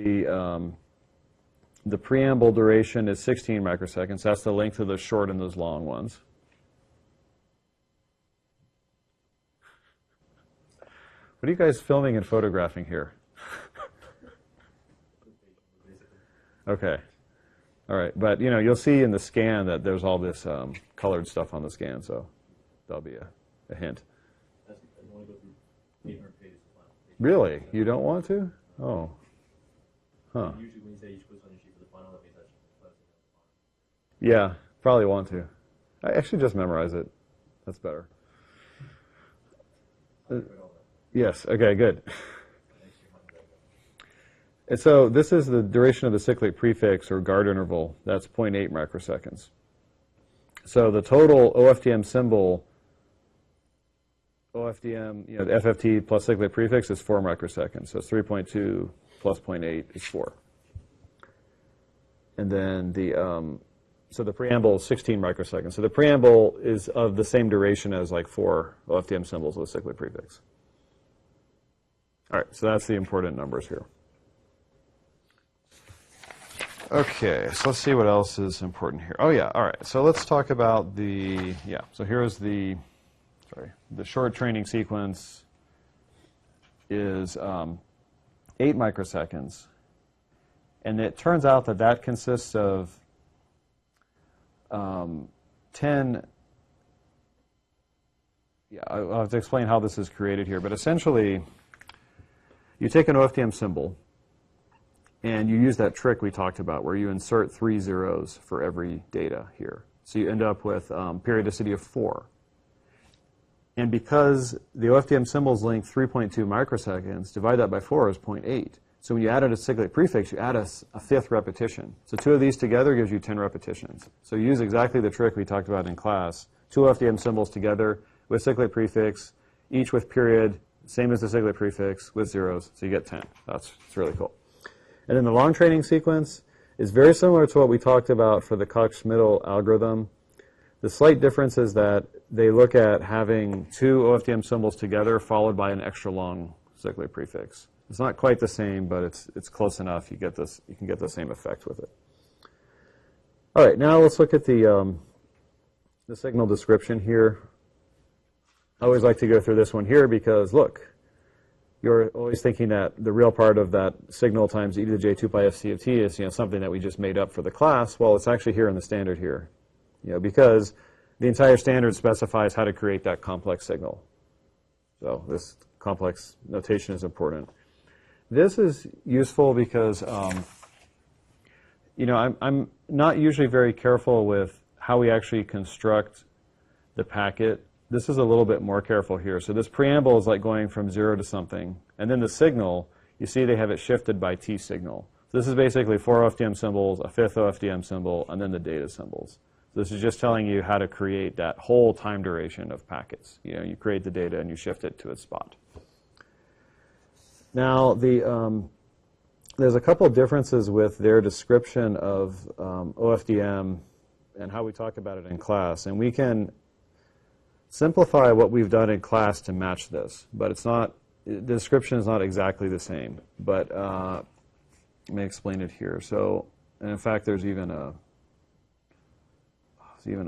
the preamble duration is 16 microseconds. That's the length of those short and those long ones. What are you guys filming and photographing here? Okay. All right. But, you'll see in the scan that there's all this colored stuff on the scan, so that'll be a hint. Really? You don't want to? Oh. Huh. Usually when you say each quiz on your sheet for the final, that means that's the final. Yeah, probably want to. I actually just memorize it. That's better. Yes, okay, good. And so this is the duration of the cyclic prefix or guard interval. That's 0.8 microseconds. So the total OFDM symbol, OFDM, the FFT plus cyclic prefix is 4 microseconds. So it's 3.2 plus 0.8 is 4. And then so the preamble is 16 microseconds. So the preamble is of the same duration as like 4 OFDM symbols with a cyclic prefix. All right, so that's the important numbers here. Okay, so let's see what else is important here. Oh yeah, all right. So let's talk about so here's the short training sequence is 8 microseconds. And it turns out that consists of 10, I'll have to explain how this is created here, but essentially you take an OFDM symbol and you use that trick we talked about where you insert 3 zeros for every data here. So you end up with periodicity of 4. And because the OFDM symbol's length 3.2 microseconds, divide that by 4 is 0.8. So when you added a cyclic prefix, you add a 5th repetition. So 2 of these together gives you 10 repetitions. So use exactly the trick we talked about in class. 2 OFDM symbols together with cyclic prefix, each with period, same as the cyclic prefix with zeros, so you get 10. It's really cool. And then the long training sequence is very similar to what we talked about for the Cox-Schmidl algorithm. The slight difference is that they look at having 2 OFDM symbols together followed by an extra long cyclic prefix. It's not quite the same, but it's close enough. You can get the same effect with it. All right, now let's look at the signal description here. I always like to go through this one here because, look, you're always thinking that the real part of that signal times e to the j 2 pi f c of t is something that we just made up for the class. Well, it's actually here in the standard here, because the entire standard specifies how to create that complex signal. So this complex notation is important. This is useful because, I'm not usually very careful with how we actually construct the packet. This is a little bit more careful here. So this preamble is like going from 0 to something. And then the signal, you see they have it shifted by T signal. So this is basically 4 OFDM symbols, a 5th OFDM symbol, and then the data symbols. So this is just telling you how to create that whole time duration of packets. You create the data and you shift it to its spot. Now, the there's a couple differences with their description of OFDM and how we talk about it in class. And we can simplify what we've done in class to match this, but it's not, the description is not exactly the same. But let me explain it here. So, and in fact, there's even a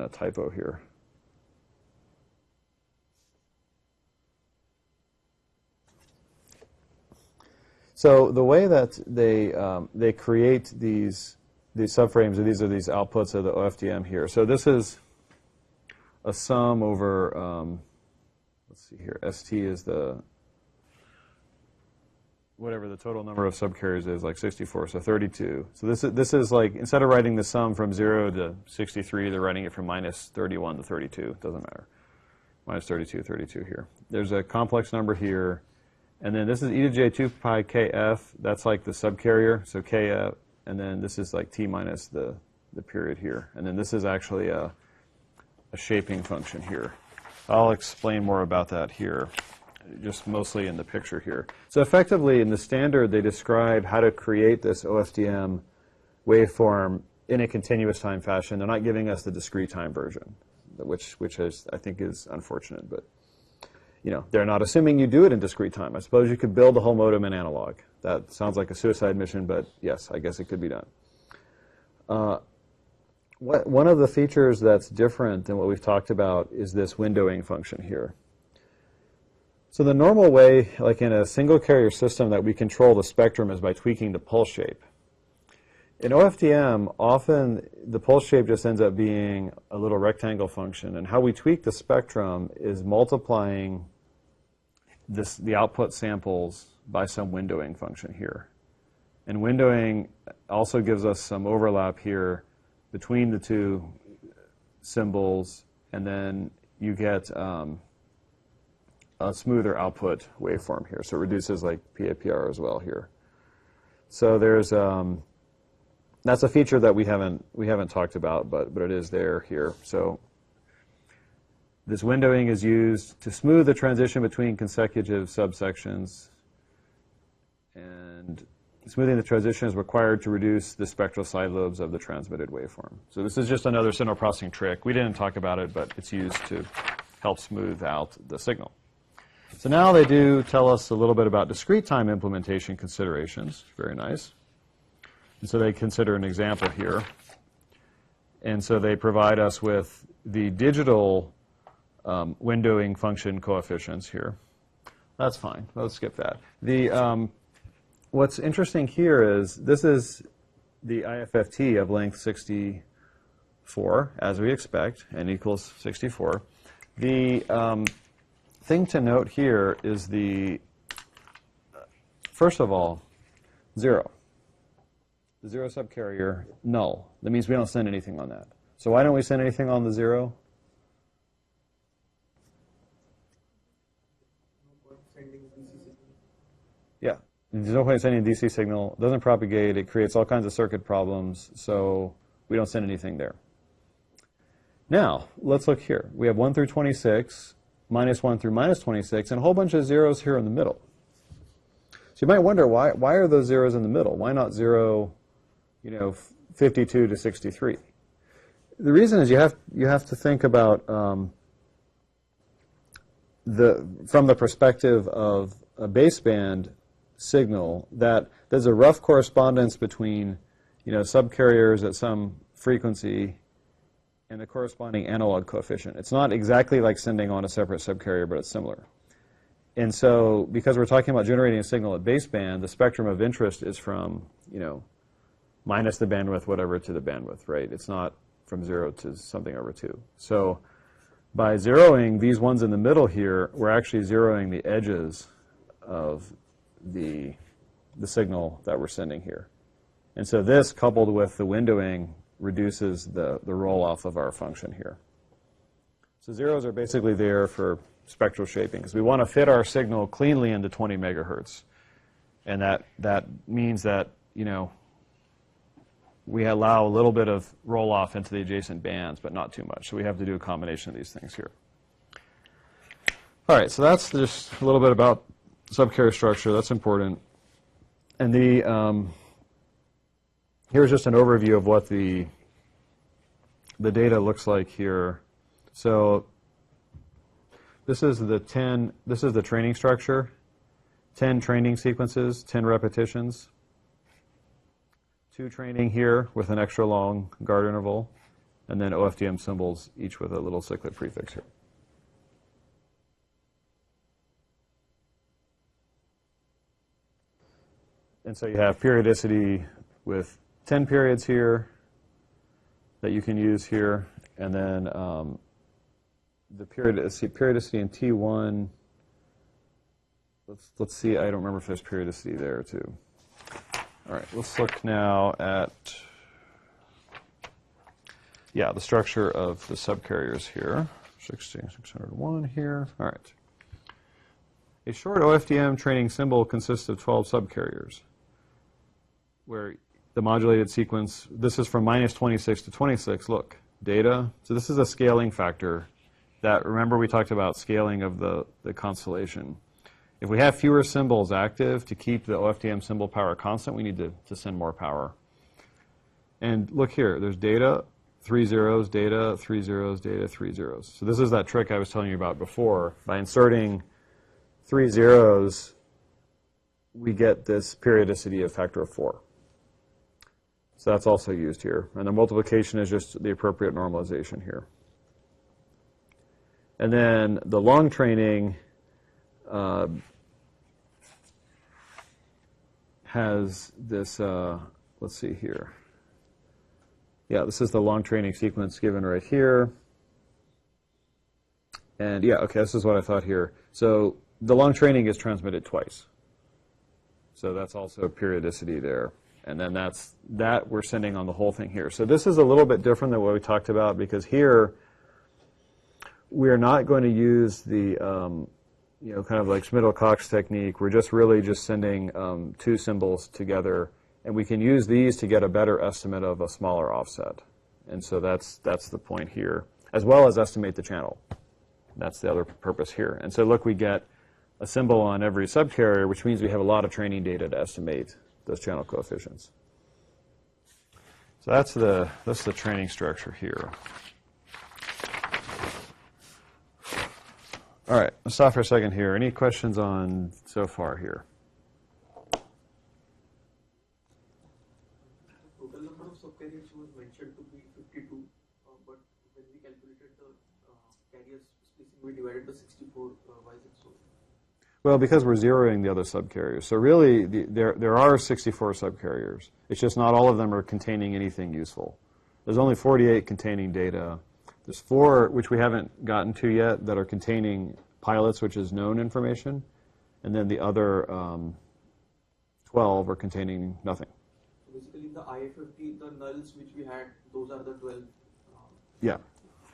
typo here. So the way that they create these subframes, or these are these outputs of the OFDM here. So this is a sum over, let's see here, ST is whatever the total number of subcarriers is, like 64, so 32. So this is like, instead of writing the sum from 0 to 63, they're writing it from minus 31 to 32. Doesn't matter. Minus 32, 32 here. There's a complex number here. And then this is e to the j 2 pi kf. That's like the subcarrier, so kf. And then this is like t minus the period here. And then this is actually a shaping function here. I'll explain more about that here, just mostly in the picture here. So effectively, in the standard, they describe how to create this OFDM waveform in a continuous time fashion. They're not giving us the discrete time version, which is, I think, is unfortunate. But you know, they're not assuming you do it in discrete time. I suppose you could build a whole modem in analog. That sounds like a suicide mission, but yes, I guess it could be done. One of the features that's different than what we've talked about is this windowing function here. So the normal way, like in a single carrier system, that we control the spectrum is by tweaking the pulse shape. In OFDM, often the pulse shape just ends up being a little rectangle function, and how we tweak the spectrum is multiplying the output samples by some windowing function here. And windowing also gives us some overlap here between the two symbols, and then you get a smoother output waveform here. So it reduces like PAPR as well here. So there's that's a feature that we haven't talked about, but it is there here. So this windowing is used to smooth the transition between consecutive subsections, and smoothing the transition is required to reduce the spectral side lobes of the transmitted waveform. So this is just another signal processing trick. We didn't talk about it, but it's used to help smooth out the signal. So now they do tell us a little bit about discrete time implementation considerations. Very nice. And so they consider an example here. And so they provide us with the digital windowing function coefficients here. That's fine. Let's skip that. What's interesting here is this is the IFFT of length 64, as we expect, n equals 64. The thing to note here is first of all, 0. The 0 subcarrier, null. That means we don't send anything on that. So why don't we send anything on the 0? Yeah, there's no point in sending a DC signal. It doesn't propagate. It creates all kinds of circuit problems. So we don't send anything there. Now, let's look here. We have 1 through 26, minus 1 through minus 26, and a whole bunch of zeros here in the middle. So you might wonder, why are those zeros in the middle? Why not 0, 52 to 63? The reason is you have to think about from the perspective of a baseband signal, that there's a rough correspondence between subcarriers at some frequency and the corresponding analog coefficient. It's not exactly like sending on a separate subcarrier, but it's similar. And so because we're talking about generating a signal at baseband, the spectrum of interest is from minus the bandwidth, whatever, to the bandwidth, right? It's not from 0 to something over 2. So by zeroing these ones in the middle here, we're actually zeroing the edges of the signal that we're sending here. And so this, coupled with the windowing, reduces the roll-off of our function here. So zeros are basically there for spectral shaping, because we want to fit our signal cleanly into 20 megahertz. And that means that, we allow a little bit of roll-off into the adjacent bands, but not too much. So we have to do a combination of these things here. All right, so that's just a little bit about subcarrier structure. That's important. And here's just an overview of what the data looks like here. So this is the training structure, 10 training sequences, 10 repetitions, 2 training here with an extra long guard interval, and then OFDM symbols, each with a little cyclic prefix here. And so you have periodicity with 10 periods here that you can use here, and then the periodicity in T1. Let's see. I don't remember if there's periodicity there too. All right, let's look now at the structure of the subcarriers here. 16601 here. All right. A short OFDM training symbol consists of 12 subcarriers, where the modulated sequence, this is from -26 to 26, look, data. So this is a scaling factor that, remember we talked about scaling of the constellation. If we have fewer symbols active to keep the OFDM symbol power constant, we need to send more power. And look here, there's data, 3 zeros, data, 3 zeros, data, 3 zeros. So this is that trick I was telling you about before. By inserting 3 zeros, we get this periodicity of factor of 4. So that's also used here. And the multiplication is just the appropriate normalization here. And then the long training has this, let's see here. Yeah, this is the long training sequence given right here. And yeah, okay, this is what I thought here. So the long training is transmitted twice. So that's also periodicity there. And then that we're sending on the whole thing here. So this is a little bit different than what we talked about, because here we're not going to use the kind of like Schmidt-Cox technique. We're just really just sending 2 symbols together, and we can use these to get a better estimate of a smaller offset. And so that's the point here, as well as estimate the channel. That's the other purpose here. And so look, we get a symbol on every subcarrier, which means we have a lot of training data to estimate those channel coefficients. So that's the training structure here. All right, let's stop for a second here. Any questions on so far here? The total number of subcarriers was mentioned to be 52, but when we calculated the carriers spacing, we divided by 64. Why is it so? Well, because we're zeroing the other subcarriers. So really, there are 64 subcarriers. It's just not all of them are containing anything useful. There's only 48 containing data. There's 4, which we haven't gotten to yet, that are containing pilots, which is known information. And then the other 12 are containing nothing. So basically, the IFFT, the nulls which we had, those are the 12.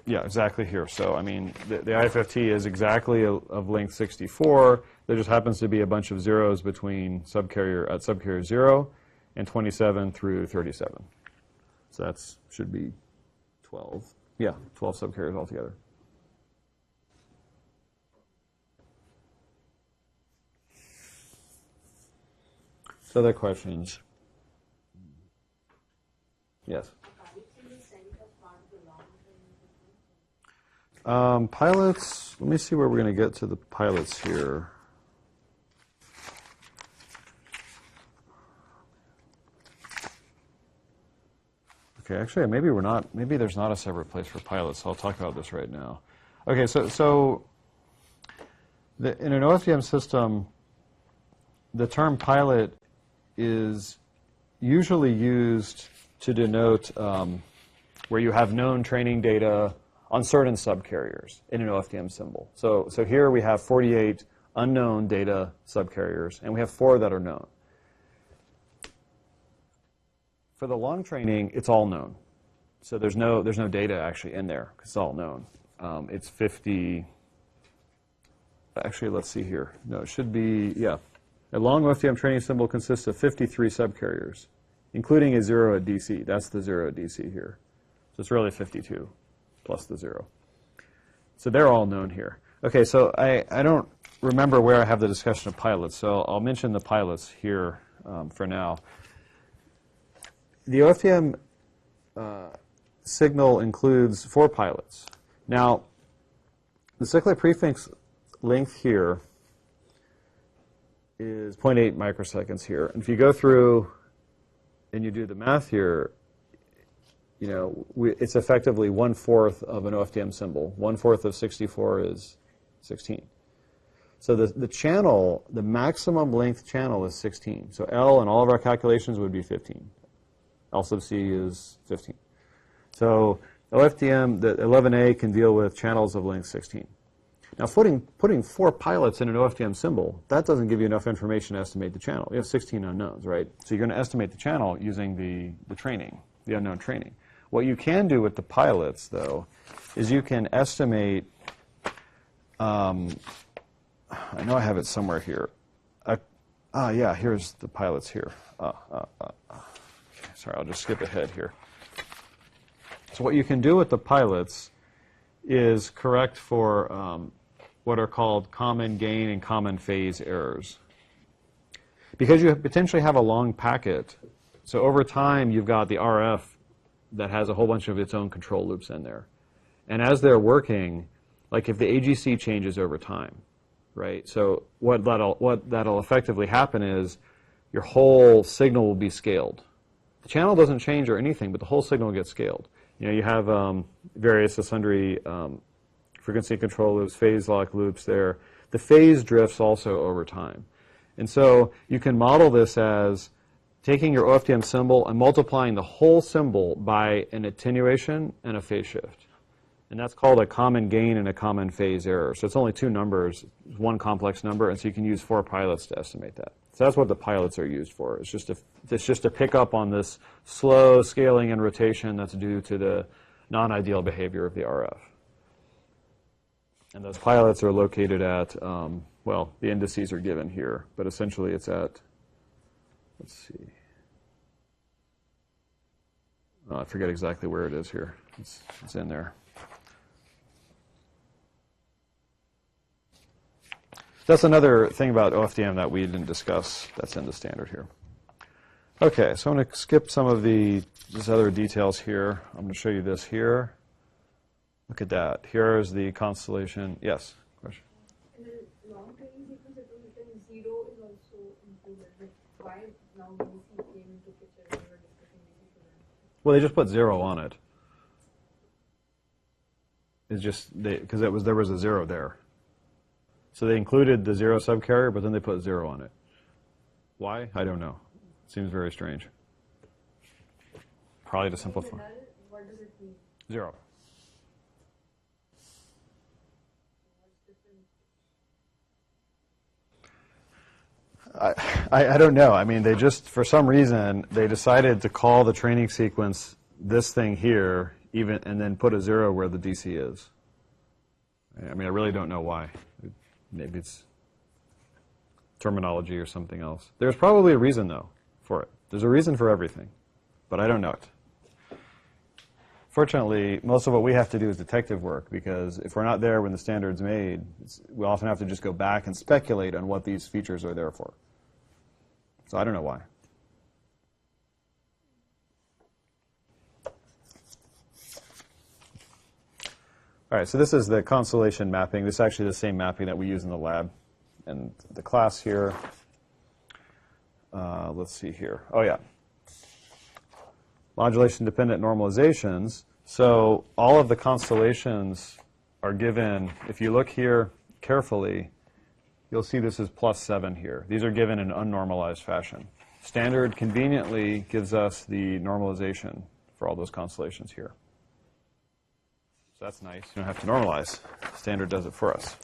Yeah, exactly here. So, I mean, the IFFT is exactly of length 64. There just happens to be a bunch of zeros between subcarrier 0 and 27 through 37. So that should be 12. Yeah, 12 subcarriers altogether. So other questions? Yes? Pilots, let me see where we're going to get to the pilots here. Okay, actually, maybe there's not a separate place for pilots, so I'll talk about this right now. Okay, so in an OFDM system, the term pilot is usually used to denote where you have known training data on certain subcarriers in an OFDM symbol. So here we have 48 unknown data subcarriers, and we have 4 that are known. For the long training, it's all known. So there's no data actually in there, because it's all known. It's 50. Actually, let's see here. No, it should be, yeah. A long OFDM training symbol consists of 53 subcarriers, including a 0 at DC. That's the 0 at DC here. So it's really 52 plus the 0. So they're all known here. Okay, so I don't remember where I have the discussion of pilots, so I'll mention the pilots here for now. the OFDM signal includes 4 pilots. Now, the cyclic prefix length here is 0.8 microseconds here. And if you go through and you do the math here, you know, it's effectively 1/4 of an OFDM symbol. 1/4 of 64 is 16. So the channel, the maximum length channel is 16. So L in all of our calculations would be 15. L sub C is 15. So OFDM, the 11A can deal with channels of length 16. Now putting 4 pilots in an OFDM symbol, that doesn't give you enough information to estimate the channel. You have 16 unknowns, right? So you're going to estimate the channel using the training, the unknown training. What you can do with the pilots, though, is you can estimate, I know I have it somewhere here. Yeah, here's the pilots here. Sorry, I'll just skip ahead here. So what you can do with the pilots is correct for what are called common gain and common phase errors. Because you potentially have a long packet, so over time you've got the RF that has a whole bunch of its own control loops in there. And as they're working, like if the AGC changes over time, right? So what that'll effectively happen is your whole signal will be scaled. The channel doesn't change or anything, but the whole signal gets scaled. You know, you have various sundry frequency control loops, phase lock loops there. The phase drifts also over time. And so you can model this as taking your OFDM symbol and multiplying the whole symbol by an attenuation and a phase shift. And that's called a common gain and a common phase error. So it's only 2 numbers, one complex number, and so you can use 4 pilots to estimate that. So that's what the pilots are used for. It's just to pick up on this slow scaling and rotation that's due to the non-ideal behavior of the RF. And those pilots are located at, well, the indices are given here, but essentially it's at, let's see. Oh, I forget exactly where it is here. It's in there. That's another thing about OFDM that we didn't discuss that's in the standard here. Okay, so I'm going to skip some of these other details here. I'm going to show you this here. Look at that. Here is the constellation. Yes, question? In the long training sequence, it was written 0 is also included. Like, why now DC came into picture when we were discussing DC for Well, they just put 0 on it. It's just because there was a 0 there. So they included the 0 subcarrier, but then they put 0 on it. Why? I don't know. Seems very strange. Probably to simplify. What does it mean? 0. I don't know. I mean, they just, for some reason, they decided to call the training sequence this thing here, even, and then put a 0 where the DC is. I mean, I really don't know why. Maybe it's terminology or something else. There's probably a reason, though, for it. There's a reason for everything, but I don't know it. Fortunately, most of what we have to do is detective work, because if we're not there when the standard's made, we often have to just go back and speculate on what these features are there for. So I don't know why. All right, so this is the constellation mapping. This is actually the same mapping that we use in the lab and the class here. Let's see here. Oh, yeah. Modulation-dependent normalizations. So all of the constellations are given, if you look here carefully, you'll see this is +7 here. These are given in unnormalized fashion. Standard conveniently gives us the normalization for all those constellations here. So that's nice. You don't have to normalize. Standard does it for us.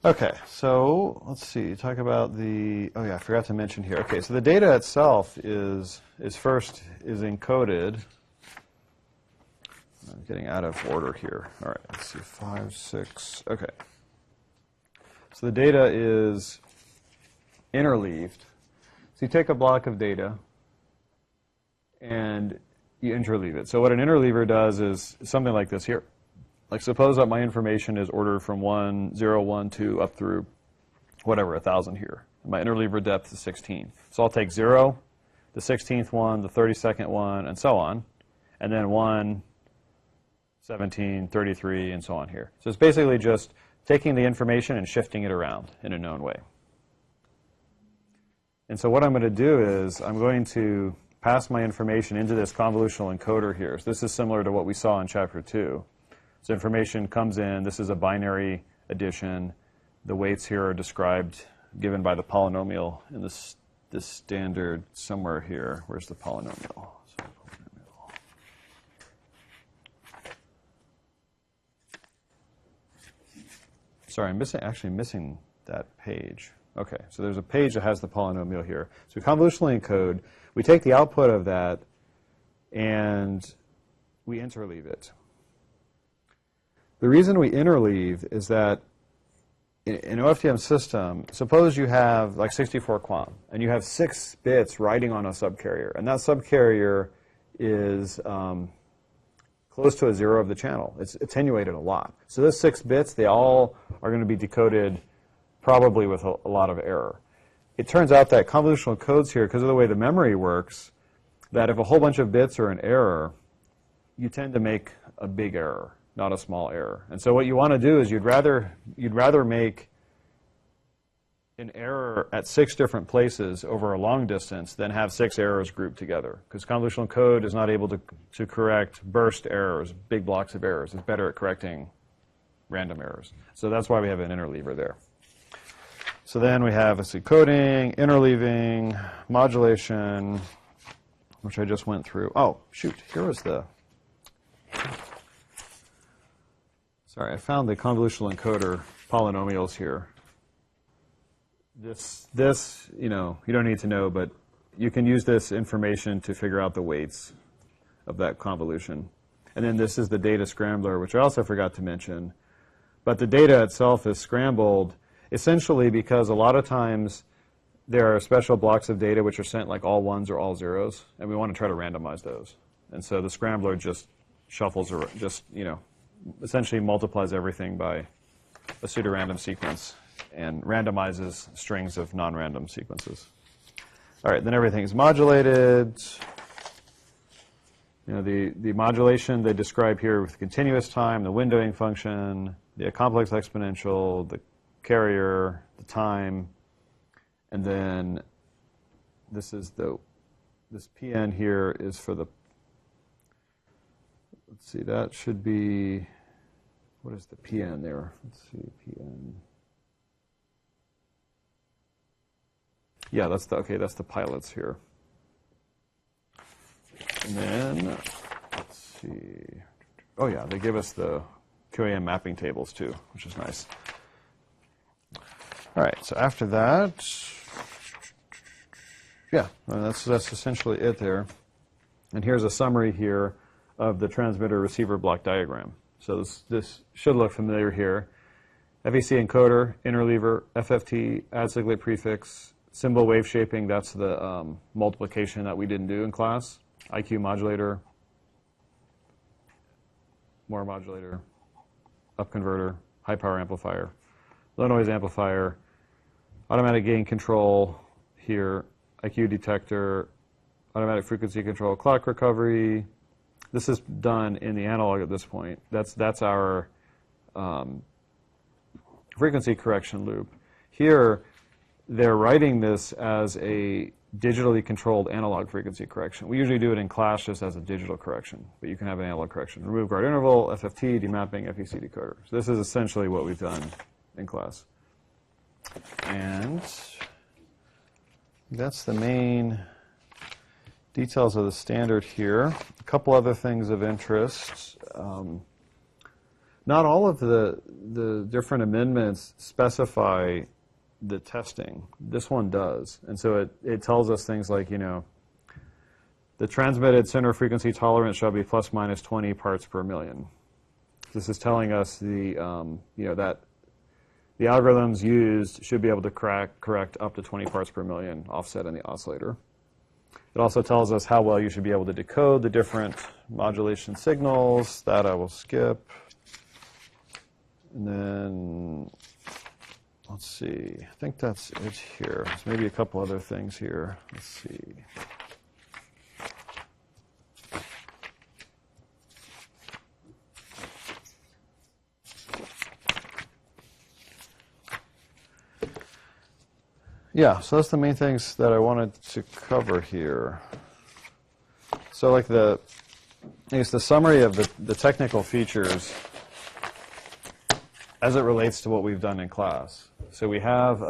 Okay, so let's see. Talk about the. Oh yeah, I forgot to mention here. Okay, so the data itself is encoded. I'm getting out of order here. All right, let's see. 5, 6. Okay. So the data is interleaved. So you take a block of data and you interleave it. So what an interleaver does is something like this here. Like suppose that my information is ordered from 1, 0, 1, 2 up through whatever, 1,000 here. My interleaver depth is 16. So I'll take 0, the 16th one, the 32nd one, and so on, and then 1, 17, 33, and so on here. So it's basically just taking the information and shifting it around in a known way. And so what I'm going to do is I'm going to pass my information into this convolutional encoder here. So this is similar to what we saw in Chapter 2. So information comes in. This is a binary addition. The weights here are described, given by the polynomial in this standard somewhere here. Where's the polynomial? Sorry, I'm actually missing that page. Okay, so there's a page that has the polynomial here. So we convolutionally encode. We take the output of that and we interleave it. The reason we interleave is that in an OFDM system, suppose you have like 64 QAM and you have 6 bits riding on a subcarrier, and that subcarrier is close to a 0 of the channel. It's attenuated a lot. So those 6 bits, they all are going to be decoded probably with a lot of error. It turns out that convolutional codes here, because of the way the memory works, that if a whole bunch of bits are in error, you tend to make a big error, not a small error. And so what you want to do is you'd rather make an error at 6 different places over a long distance than have 6 errors grouped together. Because convolutional code is not able to correct burst errors, big blocks of errors. It's better at correcting random errors. So that's why we have an interleaver there. So then we have coding, interleaving, modulation, which I just went through. Oh, shoot, here was the... Sorry, I found the convolutional encoder polynomials here. This, you know, you don't need to know, but you can use this information to figure out the weights of that convolution. And then this is the data scrambler, which I also forgot to mention. But the data itself is scrambled essentially because a lot of times there are special blocks of data which are sent like all ones or all zeros, and we want to try to randomize those. And so the scrambler just shuffles, or just, you know, essentially multiplies everything by a pseudorandom sequence and randomizes strings of non-random sequences. All right, then everything is modulated. You know, the modulation they describe here with continuous time, the windowing function, the complex exponential, the carrier, the time, and then this PN here is for the, let's see, that should be, what is the PN there? Let's see, PN. Yeah, that's the pilots here. And then, let's see, oh yeah, they give us the QAM mapping tables too, which is nice. All right, so after that, yeah, that's essentially it there. And here's a summary here of the transmitter-receiver block diagram. So this should look familiar here. FEC encoder, interleaver, FFT, add siglet prefix, symbol wave shaping, that's the multiplication that we didn't do in class. IQ modulator, more modulator, up converter, high power amplifier, low noise amplifier, automatic gain control here, IQ detector, automatic frequency control, clock recovery. This is done in the analog at this point. That's our frequency correction loop. Here, they're writing this as a digitally controlled analog frequency correction. We usually do it in class just as a digital correction, but you can have an analog correction. Remove guard interval, FFT, demapping, FEC decoder. So this is essentially what we've done in class. And that's the main details of the standard here. A couple other things of interest. Not all of the different amendments specify the testing. This one does. And so it tells us things like, you know, the transmitted center frequency tolerance shall be plus minus 20 parts per million. This is telling us the, you know, that the algorithms used should be able to correct up to 20 parts per million offset in the oscillator. It also tells us how well you should be able to decode the different modulation signals. That I will skip. And then let's see. I think that's it here. There's maybe a couple other things here. Let's see. Yeah, so that's the main things that I wanted to cover here. So like I guess the summary of the technical features as it relates to what we've done in class. So we have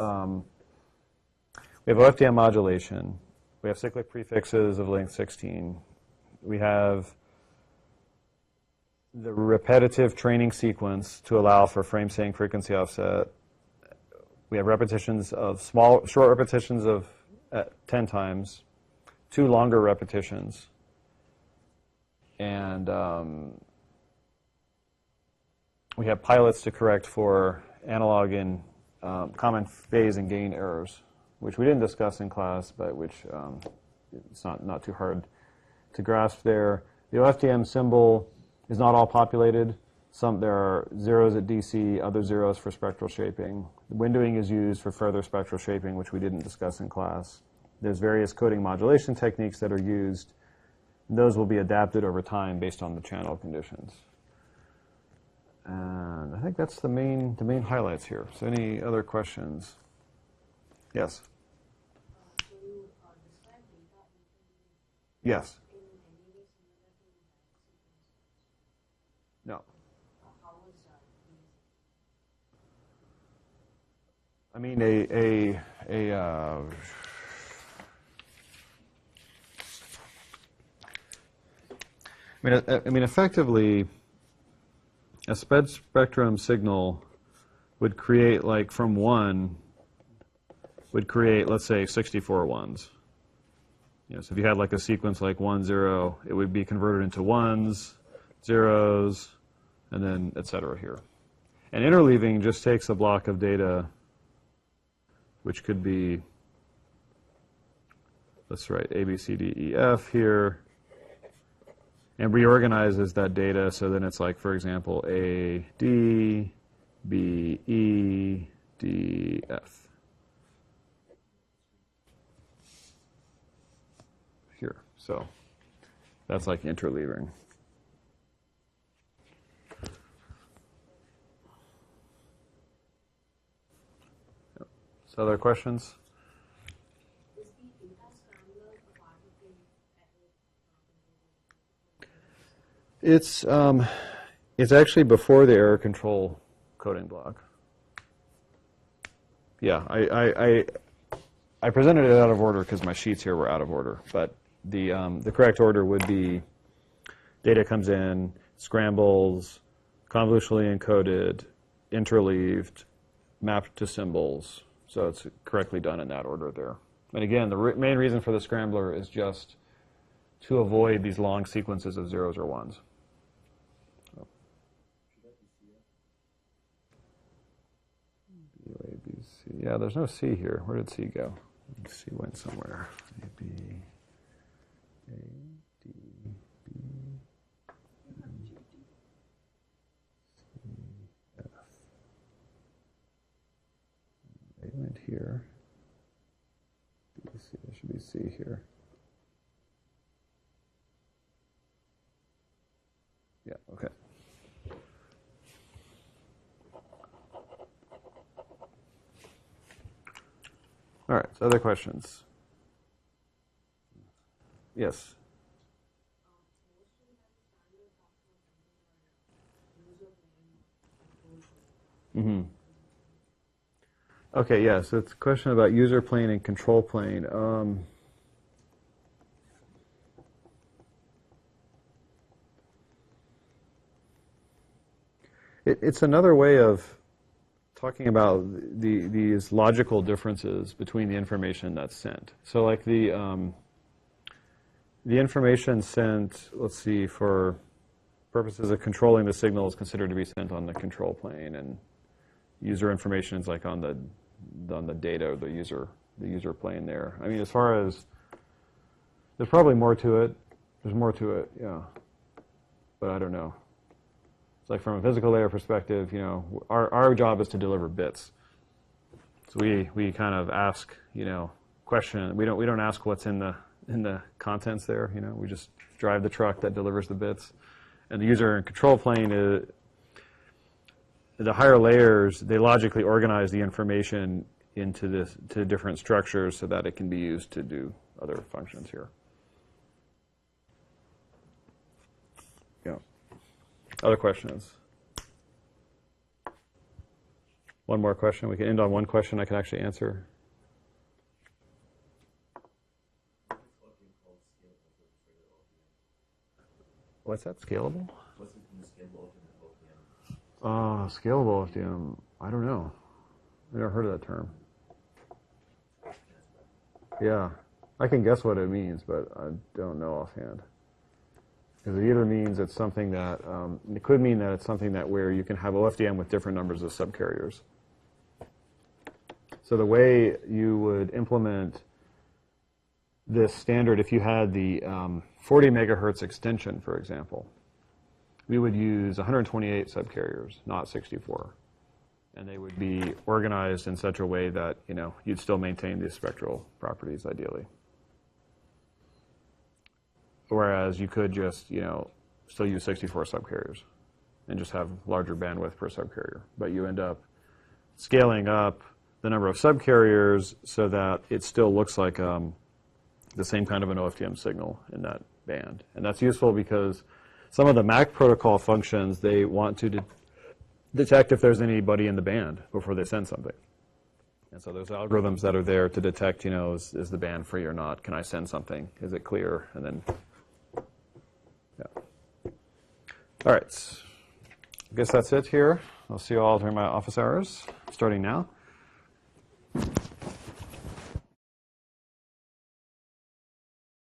OFDM modulation. We have cyclic prefixes of length 16. We have the repetitive training sequence to allow for frame saying frequency offset. We have repetitions of short repetitions of 10 times, 2 longer repetitions, and we have pilots to correct for analog and common phase and gain errors, which we didn't discuss in class, but which it's not too hard to grasp there. The OFDM symbol is not all populated. There are zeros at DC, other zeros for spectral shaping. The windowing is used for further spectral shaping, which we didn't discuss in class. There's various coding modulation techniques that are used. Those will be adapted over time based on the channel conditions. And I think that's the main highlights here. So any other questions? Yes? So you describe data Yes. in any way similar to sequence. No. How was that? I mean, I mean, effectively, a sped spectrum signal would create, like, from 1, would create, let's say, 64 ones. You know, so if you had, like, a sequence like 1, 0, it would be converted into 1s, 0s, and then et cetera here. And interleaving just takes a block of data, which could be, let's write A, B, C, D, E, F here, and reorganizes that data so then it's like, for example, A, D, B, E, D, F. Here. So that's like interleaving. So other questions? Is the data scrambler a part of the error? It's actually before the error control coding block. Yeah, I presented it out of order because my sheets here were out of order, but the correct order would be data comes in, scrambles, convolutionally encoded, interleaved, mapped to symbols. So it's correctly done in that order there. And again, the main reason for the scrambler is just to avoid these long sequences of zeros or ones. A, B, C. Yeah, there's no C here. Where did C go? C went somewhere. A, B, A, D, B, C, F. A went here. B, C. There should be C here. Yeah, okay. All right, so other questions? Yes? Mm-hmm. Okay, yeah, so it's a question about user plane and control plane. It's another way of talking about these logical differences between the information that's sent. So like the information sent, let's see, for purposes of controlling the signal is considered to be sent on the control plane, and user information is like on the data or the user plane there. I mean, as far as, there's probably more to it. There's more to it, yeah. But I don't know. It's like from a physical layer perspective, you know, our job is to deliver bits. So we kind of ask, question. We don't ask what's in the contents there. We just drive the truck that delivers the bits. And the user and control plane is the higher layers. They logically organize the information into different structures so that it can be used to do other functions here. Yeah. Other questions? One more question. We can end on one question I can actually answer. What's that? Scalable? What's the scalable OFDM? Scalable OFDM. I don't know. I never heard of that term. Yeah. I can guess what it means, but I don't know offhand. Because it either means it's something that, it could mean that it's something that where you can have OFDM with different numbers of subcarriers. So the way you would implement this standard, if you had the 40 megahertz extension, for example, we would use 128 subcarriers, not 64. And they would be organized in such a way that, you'd still maintain these spectral properties ideally. Whereas you could just, still use 64 subcarriers and just have larger bandwidth per subcarrier. But you end up scaling up the number of subcarriers so that it still looks like the same kind of an OFDM signal in that band. And that's useful because some of the MAC protocol functions, they want to detect if there's anybody in the band before they send something. And so there's algorithms that are there to detect, is the band free or not? Can I send something? Is it clear? And then, yeah. All right. I guess that's it here. I'll see you all during my office hours, starting now.